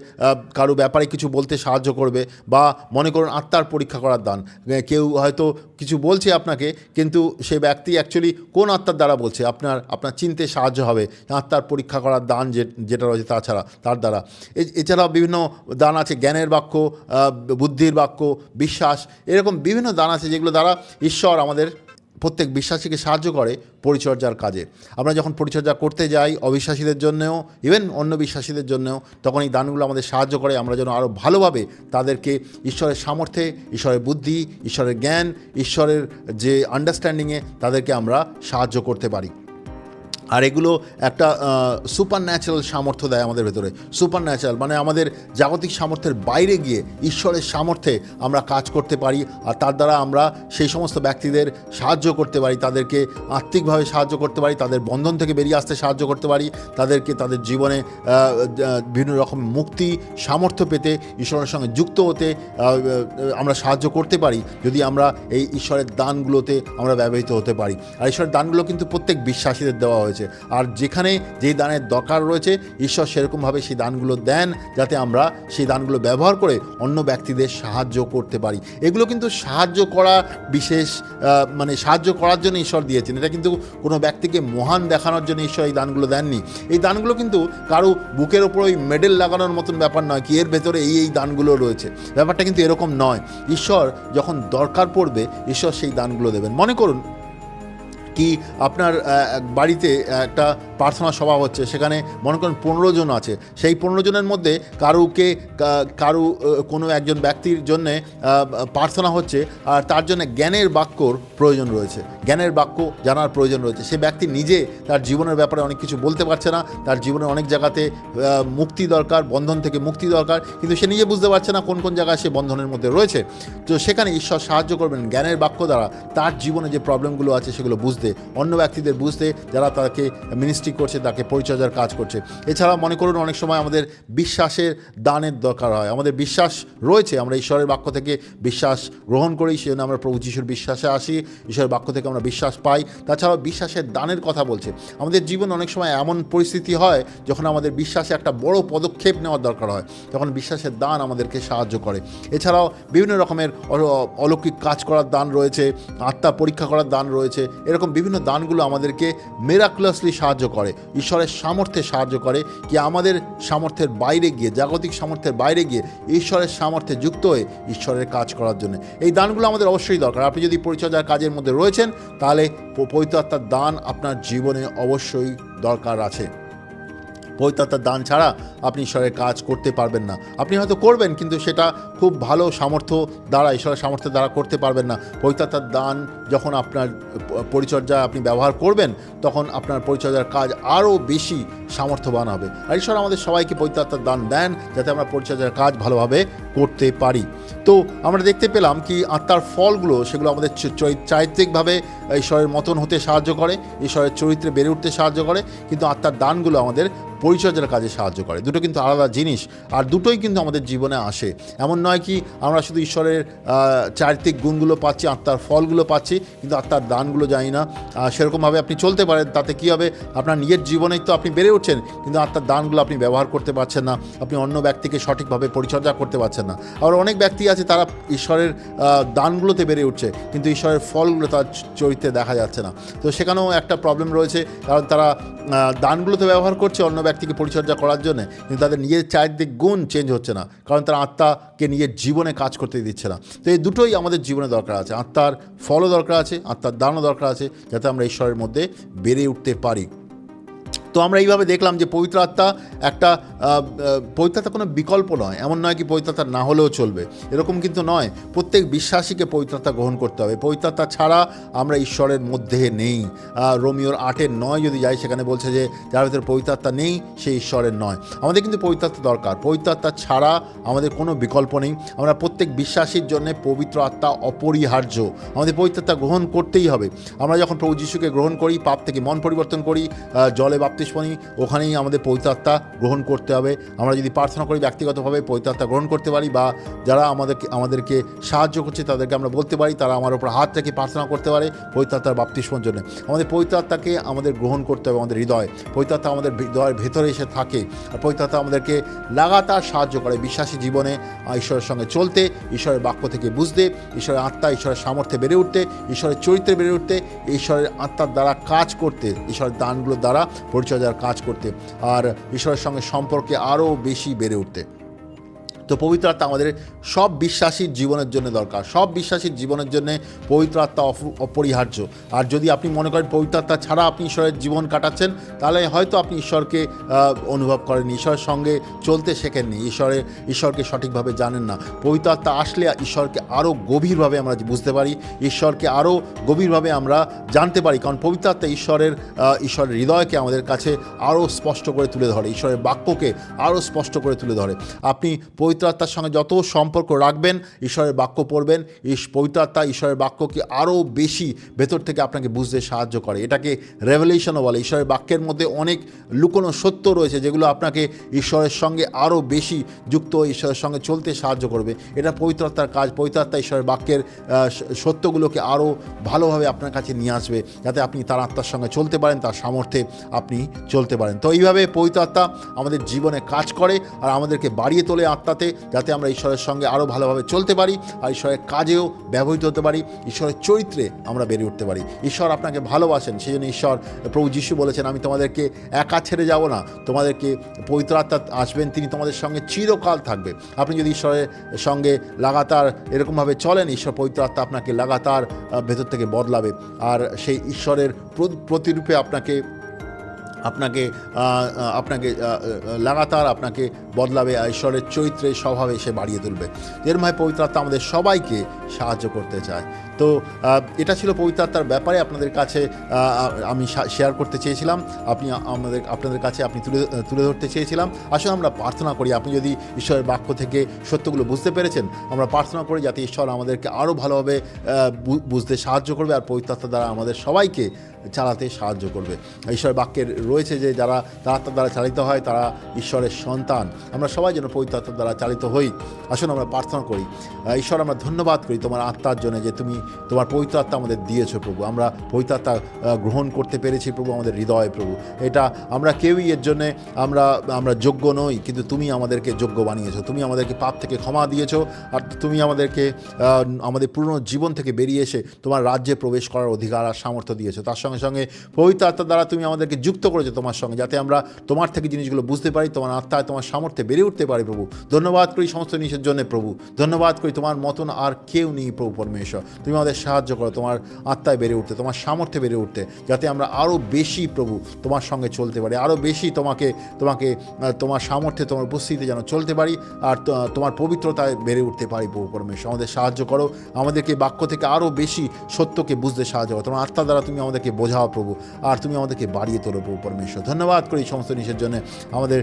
কারো ব্যাপারে কিছু বলতে সাহায্য করবে। বা মনে করুন আত্মার পরীক্ষা করার দান, কেউ হয়তো কিছু বলছে আপনাকে, কিন্তু সে ব্যক্তি অ্যাকচুয়ালি কোন আত্মার দ্বারা বলছে আপনার চিনতে সাহায্য হবে। আত্মার পরীক্ষা করার দান যেটা রয়েছে তার দ্বারা। এছাড়াও বিভিন্ন দান আছে, জ্ঞানের বাক্য, বুদ্ধির বাক্য, বিশ্বাস, এরকম বিভিন্ন দান আছে যেগুলো দ্বারা ঈশ্বর আমাদের প্রত্যেক বিশ্বাসীকে সাহায্য করে পরিচর্যার কাজে। আমরা যখন পরিচর্যা করতে যাই অবিশ্বাসীদের জন্যেও, ইভেন অন্য বিশ্বাসীদের জন্যেও, তখন এই দানগুলো আমাদের সাহায্য করে আমরা যেন আরও ভালোভাবে তাদেরকে ঈশ্বরের সামর্থ্যে, ঈশ্বরের বুদ্ধি, ঈশ্বরের জ্ঞান, ঈশ্বরের যে আন্ডারস্ট্যান্ডিংয়ে তাদেরকে আমরা সাহায্য করতে পারি। আর এগুলো একটা সুপার ন্যাচারাল সামর্থ্য দেয় আমাদের ভেতরে। সুপার ন্যাচারাল মানে আমাদের জাগতিক সামর্থ্যের বাইরে গিয়ে ঈশ্বরের সামর্থ্যে আমরা কাজ করতে পারি, আর তার দ্বারা আমরা সেই সমস্ত ব্যক্তিদের সাহায্য করতে পারি, তাদেরকে আত্মিকভাবে সাহায্য করতে পারি, তাদের বন্ধন থেকে বেরিয়ে আসতে সাহায্য করতে পারি, তাদেরকে তাদের জীবনে বিভিন্ন রকম মুক্তি সামর্থ্য পেতে, ঈশ্বরের সঙ্গে যুক্ত হতে আমরা সাহায্য করতে পারি যদি আমরা এই ঈশ্বরের দানগুলোতে আমরা ব্যবহৃত হতে পারি। আর ঈশ্বরের দানগুলো কিন্তু প্রত্যেক বিশ্বাসীদের দেওয়া হয়েছে, আর যেখানে যেই দানের দরকার রয়েছে ঈশ্বর সেরকমভাবে সেই দানগুলো দেন যাতে আমরা সেই দানগুলো ব্যবহার করে অন্য ব্যক্তিদের সাহায্য করতে পারি। এগুলো কিন্তু সাহায্য করা বিশেষ মানে সাহায্য করার জন্য ঈশ্বর দিয়েছেন, এটা কিন্তু কোনো ব্যক্তিকে মহান দেখানোর জন্য ঈশ্বর এই দানগুলো দেননি। এই দানগুলো কিন্তু কারো বুকের ওপর ওই মেডেল লাগানোর মতন ব্যাপার নয় কি এর ভেতরে এই দানগুলো রয়েছে, ব্যাপারটা কিন্তু এরকম নয়। ঈশ্বর যখন দরকার পড়বে ঈশ্বর সেই দানগুলো দেবেন। মনে করুন কি আপনার বাড়িতে একটা প্রার্থনা সভা হচ্ছে, সেখানে মনে করেন 15 জন আছে, সেই 15 জনের মধ্যে কারো কোনো একজন ব্যক্তির জন্যে প্রার্থনা হচ্ছে, আর তার জন্য জ্ঞানের বাক্যর প্রয়োজন রয়েছে, জ্ঞানের বাক্য জানার প্রয়োজন রয়েছে। সে ব্যক্তি নিজে তার জীবনের ব্যাপারে অনেক কিছু বলতে পারছে না, তার জীবনে অনেক জায়গাতে মুক্তি দরকার, বন্ধন থেকে মুক্তি দরকার, কিন্তু সে নিজে বুঝতে পারছে না কোন কোন জায়গায় সে বন্ধনের মধ্যে রয়েছে। তো সেখানে ঈশ্বর সাহায্য করবেন জ্ঞানের বাক্য দ্বারা তার জীবনে যে প্রবলেমগুলো আছে সেগুলো বুঝতে, অন্য ব্যক্তিদের বুঝতে যারা তাকে মিনিস্ট্রি করছে, তাকে পরিচর্যার কাজ করছে। এছাড়া মনে করুন অনেক সময় আমাদের বিশ্বাসের দানের দরকার হয়, আমাদের বিশ্বাস রয়েছে, আমরা ঈশ্বরের বাক্য থেকে বিশ্বাস গ্রহণ করি, সেজন্য আমরা প্রভু যিশুর বিশ্বাসে আসি, ঈশ্বরের বাক্য থেকে আমরা বিশ্বাস পাই। তাছাড়াও বিশ্বাসের দানের কথা বলছে। আমাদের জীবন অনেক সময় এমন পরিস্থিতি হয় যখন আমাদের বিশ্বাসে একটা বড় পদক্ষেপ নেওয়ার দরকার হয়, তখন বিশ্বাসের দান আমাদেরকে সাহায্য করে। এছাড়াও বিভিন্ন রকমের অলৌকিক কাজ করার দান রয়েছে, আত্মা পরীক্ষা করার দান রয়েছে, এরকম বিভিন্ন দানগুলো আমাদেরকে মিরাকুলাসলি সাহায্য করে, ঈশ্বরের সামর্থ্যে সাহায্য করে কি আমাদের সামর্থ্যের বাইরে গিয়ে, জাগতিক সামর্থ্যের বাইরে গিয়ে ঈশ্বরের সামর্থ্যে যুক্ত হয়ে ঈশ্বরের কাজ করার জন্য। এই দানগুলো আমাদের অবশ্যই দরকার। আপনি যদি পরিচর্যার কাজের মধ্যে রয়েছেন তাহলে পবিত্র আত্মার দান আপনার জীবনে অবশ্যই দরকার আছে। পবিত্র আত্মার দান ছাড়া আপনি ঈশ্বরের কাজ করতে পারবেন না। আপনি হয়তো করবেন কিন্তু সেটা খুব ভালো সামর্থ্য দ্বারা, ঈশ্বরের সামর্থ্য দ্বারা করতে পারবেন না। পবিত্র আত্মার দান যখন আপনার পরিচর্যা আপনি ব্যবহার করবেন তখন আপনার পরিচর্যার কাজ আরও বেশি সামর্থ্যবান হবে। আর ঈশ্বর আমাদের সবাইকে পবিত্র আত্মার দান দেন যাতে আমরা পরিচর্যার কাজ ভালোভাবে করতে পারি। তো আমরা দেখতে পেলাম কি আত্মার ফলগুলো সেগুলো আমাদের চারিত্রিকভাবে ঈশ্বরের মতন হতে সাহায্য করে, ঈশ্বরের চরিত্রে বেড়ে উঠতে সাহায্য করে, কিন্তু আত্মার দানগুলো আমাদের পরিচর্যার কাজে সাহায্য করে। দুটো কিন্তু আলাদা জিনিস, আর দুটোই কিন্তু আমাদের জীবনে আসে। এমন নয় কি আমরা শুধু ঈশ্বরের চারিত্রিক গুণগুলো পাচ্ছি, আত্মার ফলগুলো পাচ্ছি, কিন্তু আত্মার দানগুলো জানি না। সেরকমভাবে আপনি চলতে পারেন, তাতে কী হবে, আপনার নিজের জীবনেই তো আপনি বেড়ে উঠছেন কিন্তু আত্মার দানগুলো আপনি ব্যবহার করতে পারছেন না, আপনি অন্য ব্যক্তিকে সঠিকভাবে পরিচর্যা করতে পারছেন না। আবার অনেক ব্যক্তি আছে তারা ঈশ্বরের দানগুলোতে বেড়ে উঠছে কিন্তু ঈশ্বরের ফলগুলো তার চরিত্রে দেখা যাচ্ছে না। তো সেখানেও একটা প্রবলেম রয়েছে, কারণ তারা দানগুলোতে ব্যবহার করছে অন্য ব্যক্তিকে পরিচর্যা করার জন্য, কিন্তু তাদের নিজের চারিদিক গুণ চেঞ্জ হচ্ছে না, কারণ তারা আত্মাকে নিজের জীবনে কাজ করতে দিচ্ছে না। তো এই দুটোই আমাদের জীবনে দরকার আছে, আত্মার ফলও দরকার আছে, আত্মার দানও দরকার আছে, যাতে আমরা ঈশ্বরের মধ্যে বেড়ে উঠতে পারি। তো আমরা এইভাবে দেখলাম যে পবিত্র আত্মা কোনো বিকল্প নয়। এমন নয় কি পবিত্র আত্মা না হলেও চলবে, এরকম কিন্তু নয়। প্রত্যেক বিশ্বাসীকে পবিত্র আত্মা গ্রহণ করতে হবে। পবিত্র আত্মা ছাড়া আমরা ঈশ্বরের মধ্যে নেই। রোমিওর 8:9 যদি যাই, সেখানে বলছে যে যার ভিতরে পবিত্র আত্মা নেই সে ঈশ্বরের নয়। আমাদের কিন্তু পবিত্র আত্মা দরকার, পবিত্র আত্মা ছাড়া আমাদের কোনো বিকল্প নেই। আমরা প্রত্যেক বিশ্বাসীর জন্য পবিত্র আত্মা অপরিহার্য, আমাদের পবিত্র আত্মা গ্রহণ করতেই হবে। আমরা যখন প্রভু যিশুকে গ্রহণ করি, পাপ থেকে মন পরিবর্তন করি, জলে বাপ্তিস্ম নিই, ওখানেই আমাদের পবিত্র আত্মা গ্রহণ করতে হবে। আমরা যদি প্রার্থনা করি ব্যক্তিগতভাবে পবিত্র আত্মা গ্রহণ করতে পারি, বা যারা আমাদেরকে সাহায্য করছে তাদেরকে আমরা বলতে পারি তারা আমার উপর হাত রেখে প্রার্থনা করতে পারে পবিত্র আত্মার বাপ্তিস্মের জন্য। আমাদের পবিত্র আত্মাকে আমাদের গ্রহণ করতে হবে আমাদের হৃদয়। পবিত্র আত্মা আমাদের হৃদয়ের ভেতরে এসে থাকে, আর পবিত্র আত্মা আমাদেরকে লাগাতার সাহায্য করে বিশ্বাসী জীবনে ঈশ্বরের সঙ্গে চলতে, ঈশ্বরের বাক্য থেকে বুঝতে, ঈশ্বরের আত্মা ঈশ্বরের সামর্থ্যে বেড়ে উঠতে, ঈশ্বরের চরিত্রে বেড়ে উঠতে, ঈশ্বরের আত্মার দ্বারা কাজ করতে, ঈশ্বরের দানগুলোর দ্বারা পরিচর্যার কাজ করতে, আর ঈশ্বরের সঙ্গে সম্পর্কে আরও বেশি বেড়ে উঠতে। তো পবিত্র আত্মা আমাদের সব বিশ্বাসীর জীবনের জন্য দরকার, সব বিশ্বাসীর জীবনের জন্য পবিত্র আত্মা অপরিহার্য। আর যদি আপনি মনে করেন পবিত্র আত্মা ছাড়া আপনি ঈশ্বরের জীবন কাটাচ্ছেন, তাহলে হয়তো আপনি ঈশ্বরকে অনুভব করেননি, ঈশ্বরের সঙ্গে চলতে শেখেননি, ঈশ্বরকে সঠিকভাবে জানেন না। পবিত্র আত্মা আসলে ঈশ্বরকে আরও গভীরভাবে আমরা বুঝতে পারি, ঈশ্বরকে আরও গভীরভাবে আমরা জানতে পারি, কারণ পবিত্র আত্মা ঈশ্বরের হৃদয়কে আমাদের কাছে আরও স্পষ্ট করে তুলে ধরে, ঈশ্বরের বাক্যকে আরও স্পষ্ট করে তুলে ধরে। আপনি পবিত্র আত্মার সঙ্গে যত সম্পর্ক রাখবেন, ঈশ্বরের বাক্য পড়বেন, পবিত্র আত্মা ঈশ্বরের বাক্যকে আরও বেশি ভেতর থেকে আপনাকে বুঝতে সাহায্য করে। এটাকে রেভেলেশনও বলে। ঈশ্বরের বাক্যের মধ্যে অনেক লুকোনো সত্য রয়েছে, যেগুলো আপনাকে ঈশ্বরের সঙ্গে আরও বেশি যুক্ত ঈশ্বরের সঙ্গে চলতে সাহায্য করবে। এটা পবিত্র আত্মার কাজ। পবিত্র আত্মা ঈশ্বরের বাক্যের সত্যগুলোকে আরও ভালোভাবে আপনার কাছে নিয়ে আসবে, যাতে আপনি তার আত্মার সঙ্গে চলতে পারেন, তার সামর্থ্যে আপনি চলতে পারেন। তো এইভাবে পবিত্র আত্মা আমাদের জীবনে কাজ করে আর আমাদেরকে বাড়িয়ে তোলে আত্মাতে, যাতে আমরা ঈশ্বরের সঙ্গে আরও ভালোভাবে চলতে পারি আর ঈশ্বরের কাজেও ব্যবহৃত হতে পারি, ঈশ্বরের চরিত্রে আমরা বেড়ে উঠতে পারি। ঈশ্বর আপনাকে ভালোবাসেন, সেই জন্য ঈশ্বর প্রভু যিশু বলেছেন, আমি তোমাদেরকে একা ছেড়ে যাব না, তোমাদেরকে পবিত্র আত্মা আসবেন, তিনি তোমাদের সঙ্গে চিরকাল থাকবে। আপনি যদি ঈশ্বরের সঙ্গে লাগাতার এরকমভাবে চলেন, ঈশ্বর পবিত্র আত্মা আপনাকে লাগাতার ভেতর থেকে বদলাবে আর সেই ঈশ্বরের প্রতিরূপে আপনাকে লাগাতার আপনাকে বদলাবে, ঈশ্বরের চরিত্রে স্বভাবে সে বাড়িয়ে তুলবে। এরমভাবে পবিত্র আত্মা আমাদের সবাইকে সাহায্য করতে চায়। তো এটা ছিল পবিত্র আত্মার ব্যাপারে আপনাদের কাছে আমি শেয়ার করতে চেয়েছিলাম, আপনাদের কাছে আপনি তুলে ধরতে চেয়েছিলাম। আসলে আমরা প্রার্থনা করি, আপনি যদি ঈশ্বরের বাক্য থেকে সত্যগুলো বুঝতে পেরেছেন, আমরা প্রার্থনা করি যাতে ঈশ্বর আমাদেরকে আরও ভালোভাবে বুঝতে সাহায্য করবে আর পবিত্র আত্মা দ্বারা আমাদের সবাইকে চালাতে সাহায্য করবে। ঈশ্বরের বাক্যের রয়েছে যে যারা তার আত্মার দ্বারা চালিত হয় তারা ঈশ্বরের সন্তান। আমরা সবাই যেন পবিত্র আত্মার দ্বারা চালিত হই। আসুন আমরা প্রার্থনা করি। ঈশ্বর, আমরা ধন্যবাদ করি তোমার আত্মার জন্য, যে তুমি তোমার পবিত্র আত্মা আমাদের দিয়েছো প্রভু। আমরা পবিত্র আত্মা গ্রহণ করতে পেরেছি প্রভু আমাদের হৃদয়ে প্রভু। এটা আমরা কেউই এর জন্যে আমরা যোগ্য নই, কিন্তু তুমি আমাদেরকে যোগ্য বানিয়েছো। তুমি আমাদেরকে পাপ থেকে ক্ষমা দিয়েছো আর তুমি আমাদেরকে আমাদের পুরনো জীবন থেকে বেরিয়ে এসে তোমার রাজ্যে প্রবেশ করার অধিকার আর সামর্থ্য দিয়েছো। তার সঙ্গে সঙ্গে পবিত্র আত্মার দ্বারা তুমি আমাদেরকে যুক্ত করেছো তোমার সঙ্গে, যাতে আমরা তোমার থেকে জিনিসগুলো বুঝতে পারি, তোমার আত্মায় তোমার সামর্থ্যে বেড়ে উঠতে পারি প্রভু। ধন্যবাদ করি সমস্ত জিনিসের জন্য প্রভু। ধন্যবাদ করি, তোমার মতন আর কেউ নেই প্রভু পরমেশ্বর। তুমি আমাদের সাহায্য করো তোমার আত্মায় বেড়ে উঠতে, তোমার সামর্থ্যে বেড়ে উঠতে, যাতে আমরা আরও বেশি প্রভু তোমার সঙ্গে চলতে পারি, আরও বেশি তোমাকে তোমার সামর্থ্যে তোমার উপস্থিতিতে যেন চলতে পারি আর তোমার পবিত্রতায় বেড়ে উঠতে পারি প্রভু পরমেশ্বর। আমাদের সাহায্য করো, আমাদেরকে বাক্য থেকে আরও বেশি সত্যকে বুঝতে সাহায্য করো। তোমার আত্মা দ্বারা তুমি আমাদেরকে বোঝাও প্রভু আর তুমি আমাদেরকে বাড়িয়ে তোলো প্রভু পরমেশ্বর। ধন্যবাদ করি সমস্ত জিনিসের জন্য। আমাদের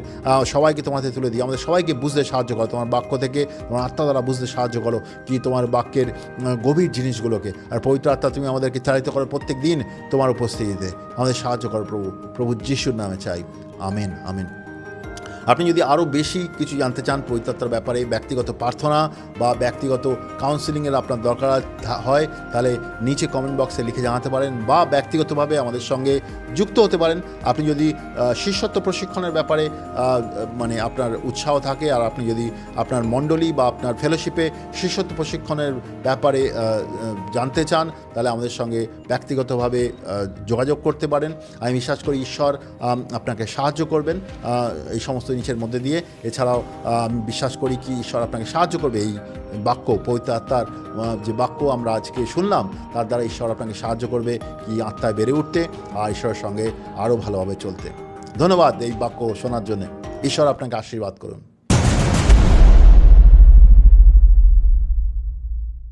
সবাইকে তোমাদের তুলে দিই, আমাদের সবাইকে বুঝতে সাহায্য করো তোমার বাক্য থেকে, তোমার আত্মা দ্বারা বুঝতে সাহায্য করো কি তোমার বাক্যের গভীর জিনিসগুলোকে। আর পবিত্র আত্মা তুমি আমাদেরকে চালিত করো প্রত্যেক দিন তোমার উপস্থিতিতে। আমাদের সাহায্য করো প্রভু যিশুর নামে চাই, আমেন আমেন। আপনি যদি আরও বেশি কিছু জানতে চান পবিত্র আত্মার ব্যাপারে, ব্যক্তিগত প্রার্থনা বা ব্যক্তিগত কাউন্সিলিংয়ের আপনার দরকার হয়, তাহলে নিচে কমেন্ট বক্সে লিখে জানাতে পারেন বা ব্যক্তিগতভাবে আমাদের সঙ্গে যুক্ত হতে পারেন। আপনি যদি শিষ্যত্ব প্রশিক্ষণের ব্যাপারে মানে আপনার উৎসাহ থাকে আর আপনি যদি আপনার মণ্ডলী বা আপনার ফেলোশিপে শিষ্যত্ব প্রশিক্ষণের ব্যাপারে জানতে চান, তাহলে আমাদের সঙ্গে ব্যক্তিগতভাবে যোগাযোগ করতে পারেন। আমি বিশ্বাস করি ঈশ্বর আপনাকে সাহায্য করবেন এই সমস্ত জিনিসের মধ্যে দিয়ে। এছাড়াও আমি বিশ্বাস করি কি ঈশ্বর আপনাকে সাহায্য করবে এই বাক্য, পবিত্র আত্মার যে বাক্য আমরা আজকে শুনলাম, তার দ্বারা ঈশ্বর আপনাকে সাহায্য করবে কি আত্মায় বেড়ে উঠতে আর ঈশ্বরের সঙ্গে আরও ভালোভাবে চলতে। ধন্যবাদ এই বাক্য শোনার জন্য। ঈশ্বর আপনাকে আশীর্বাদ করুন।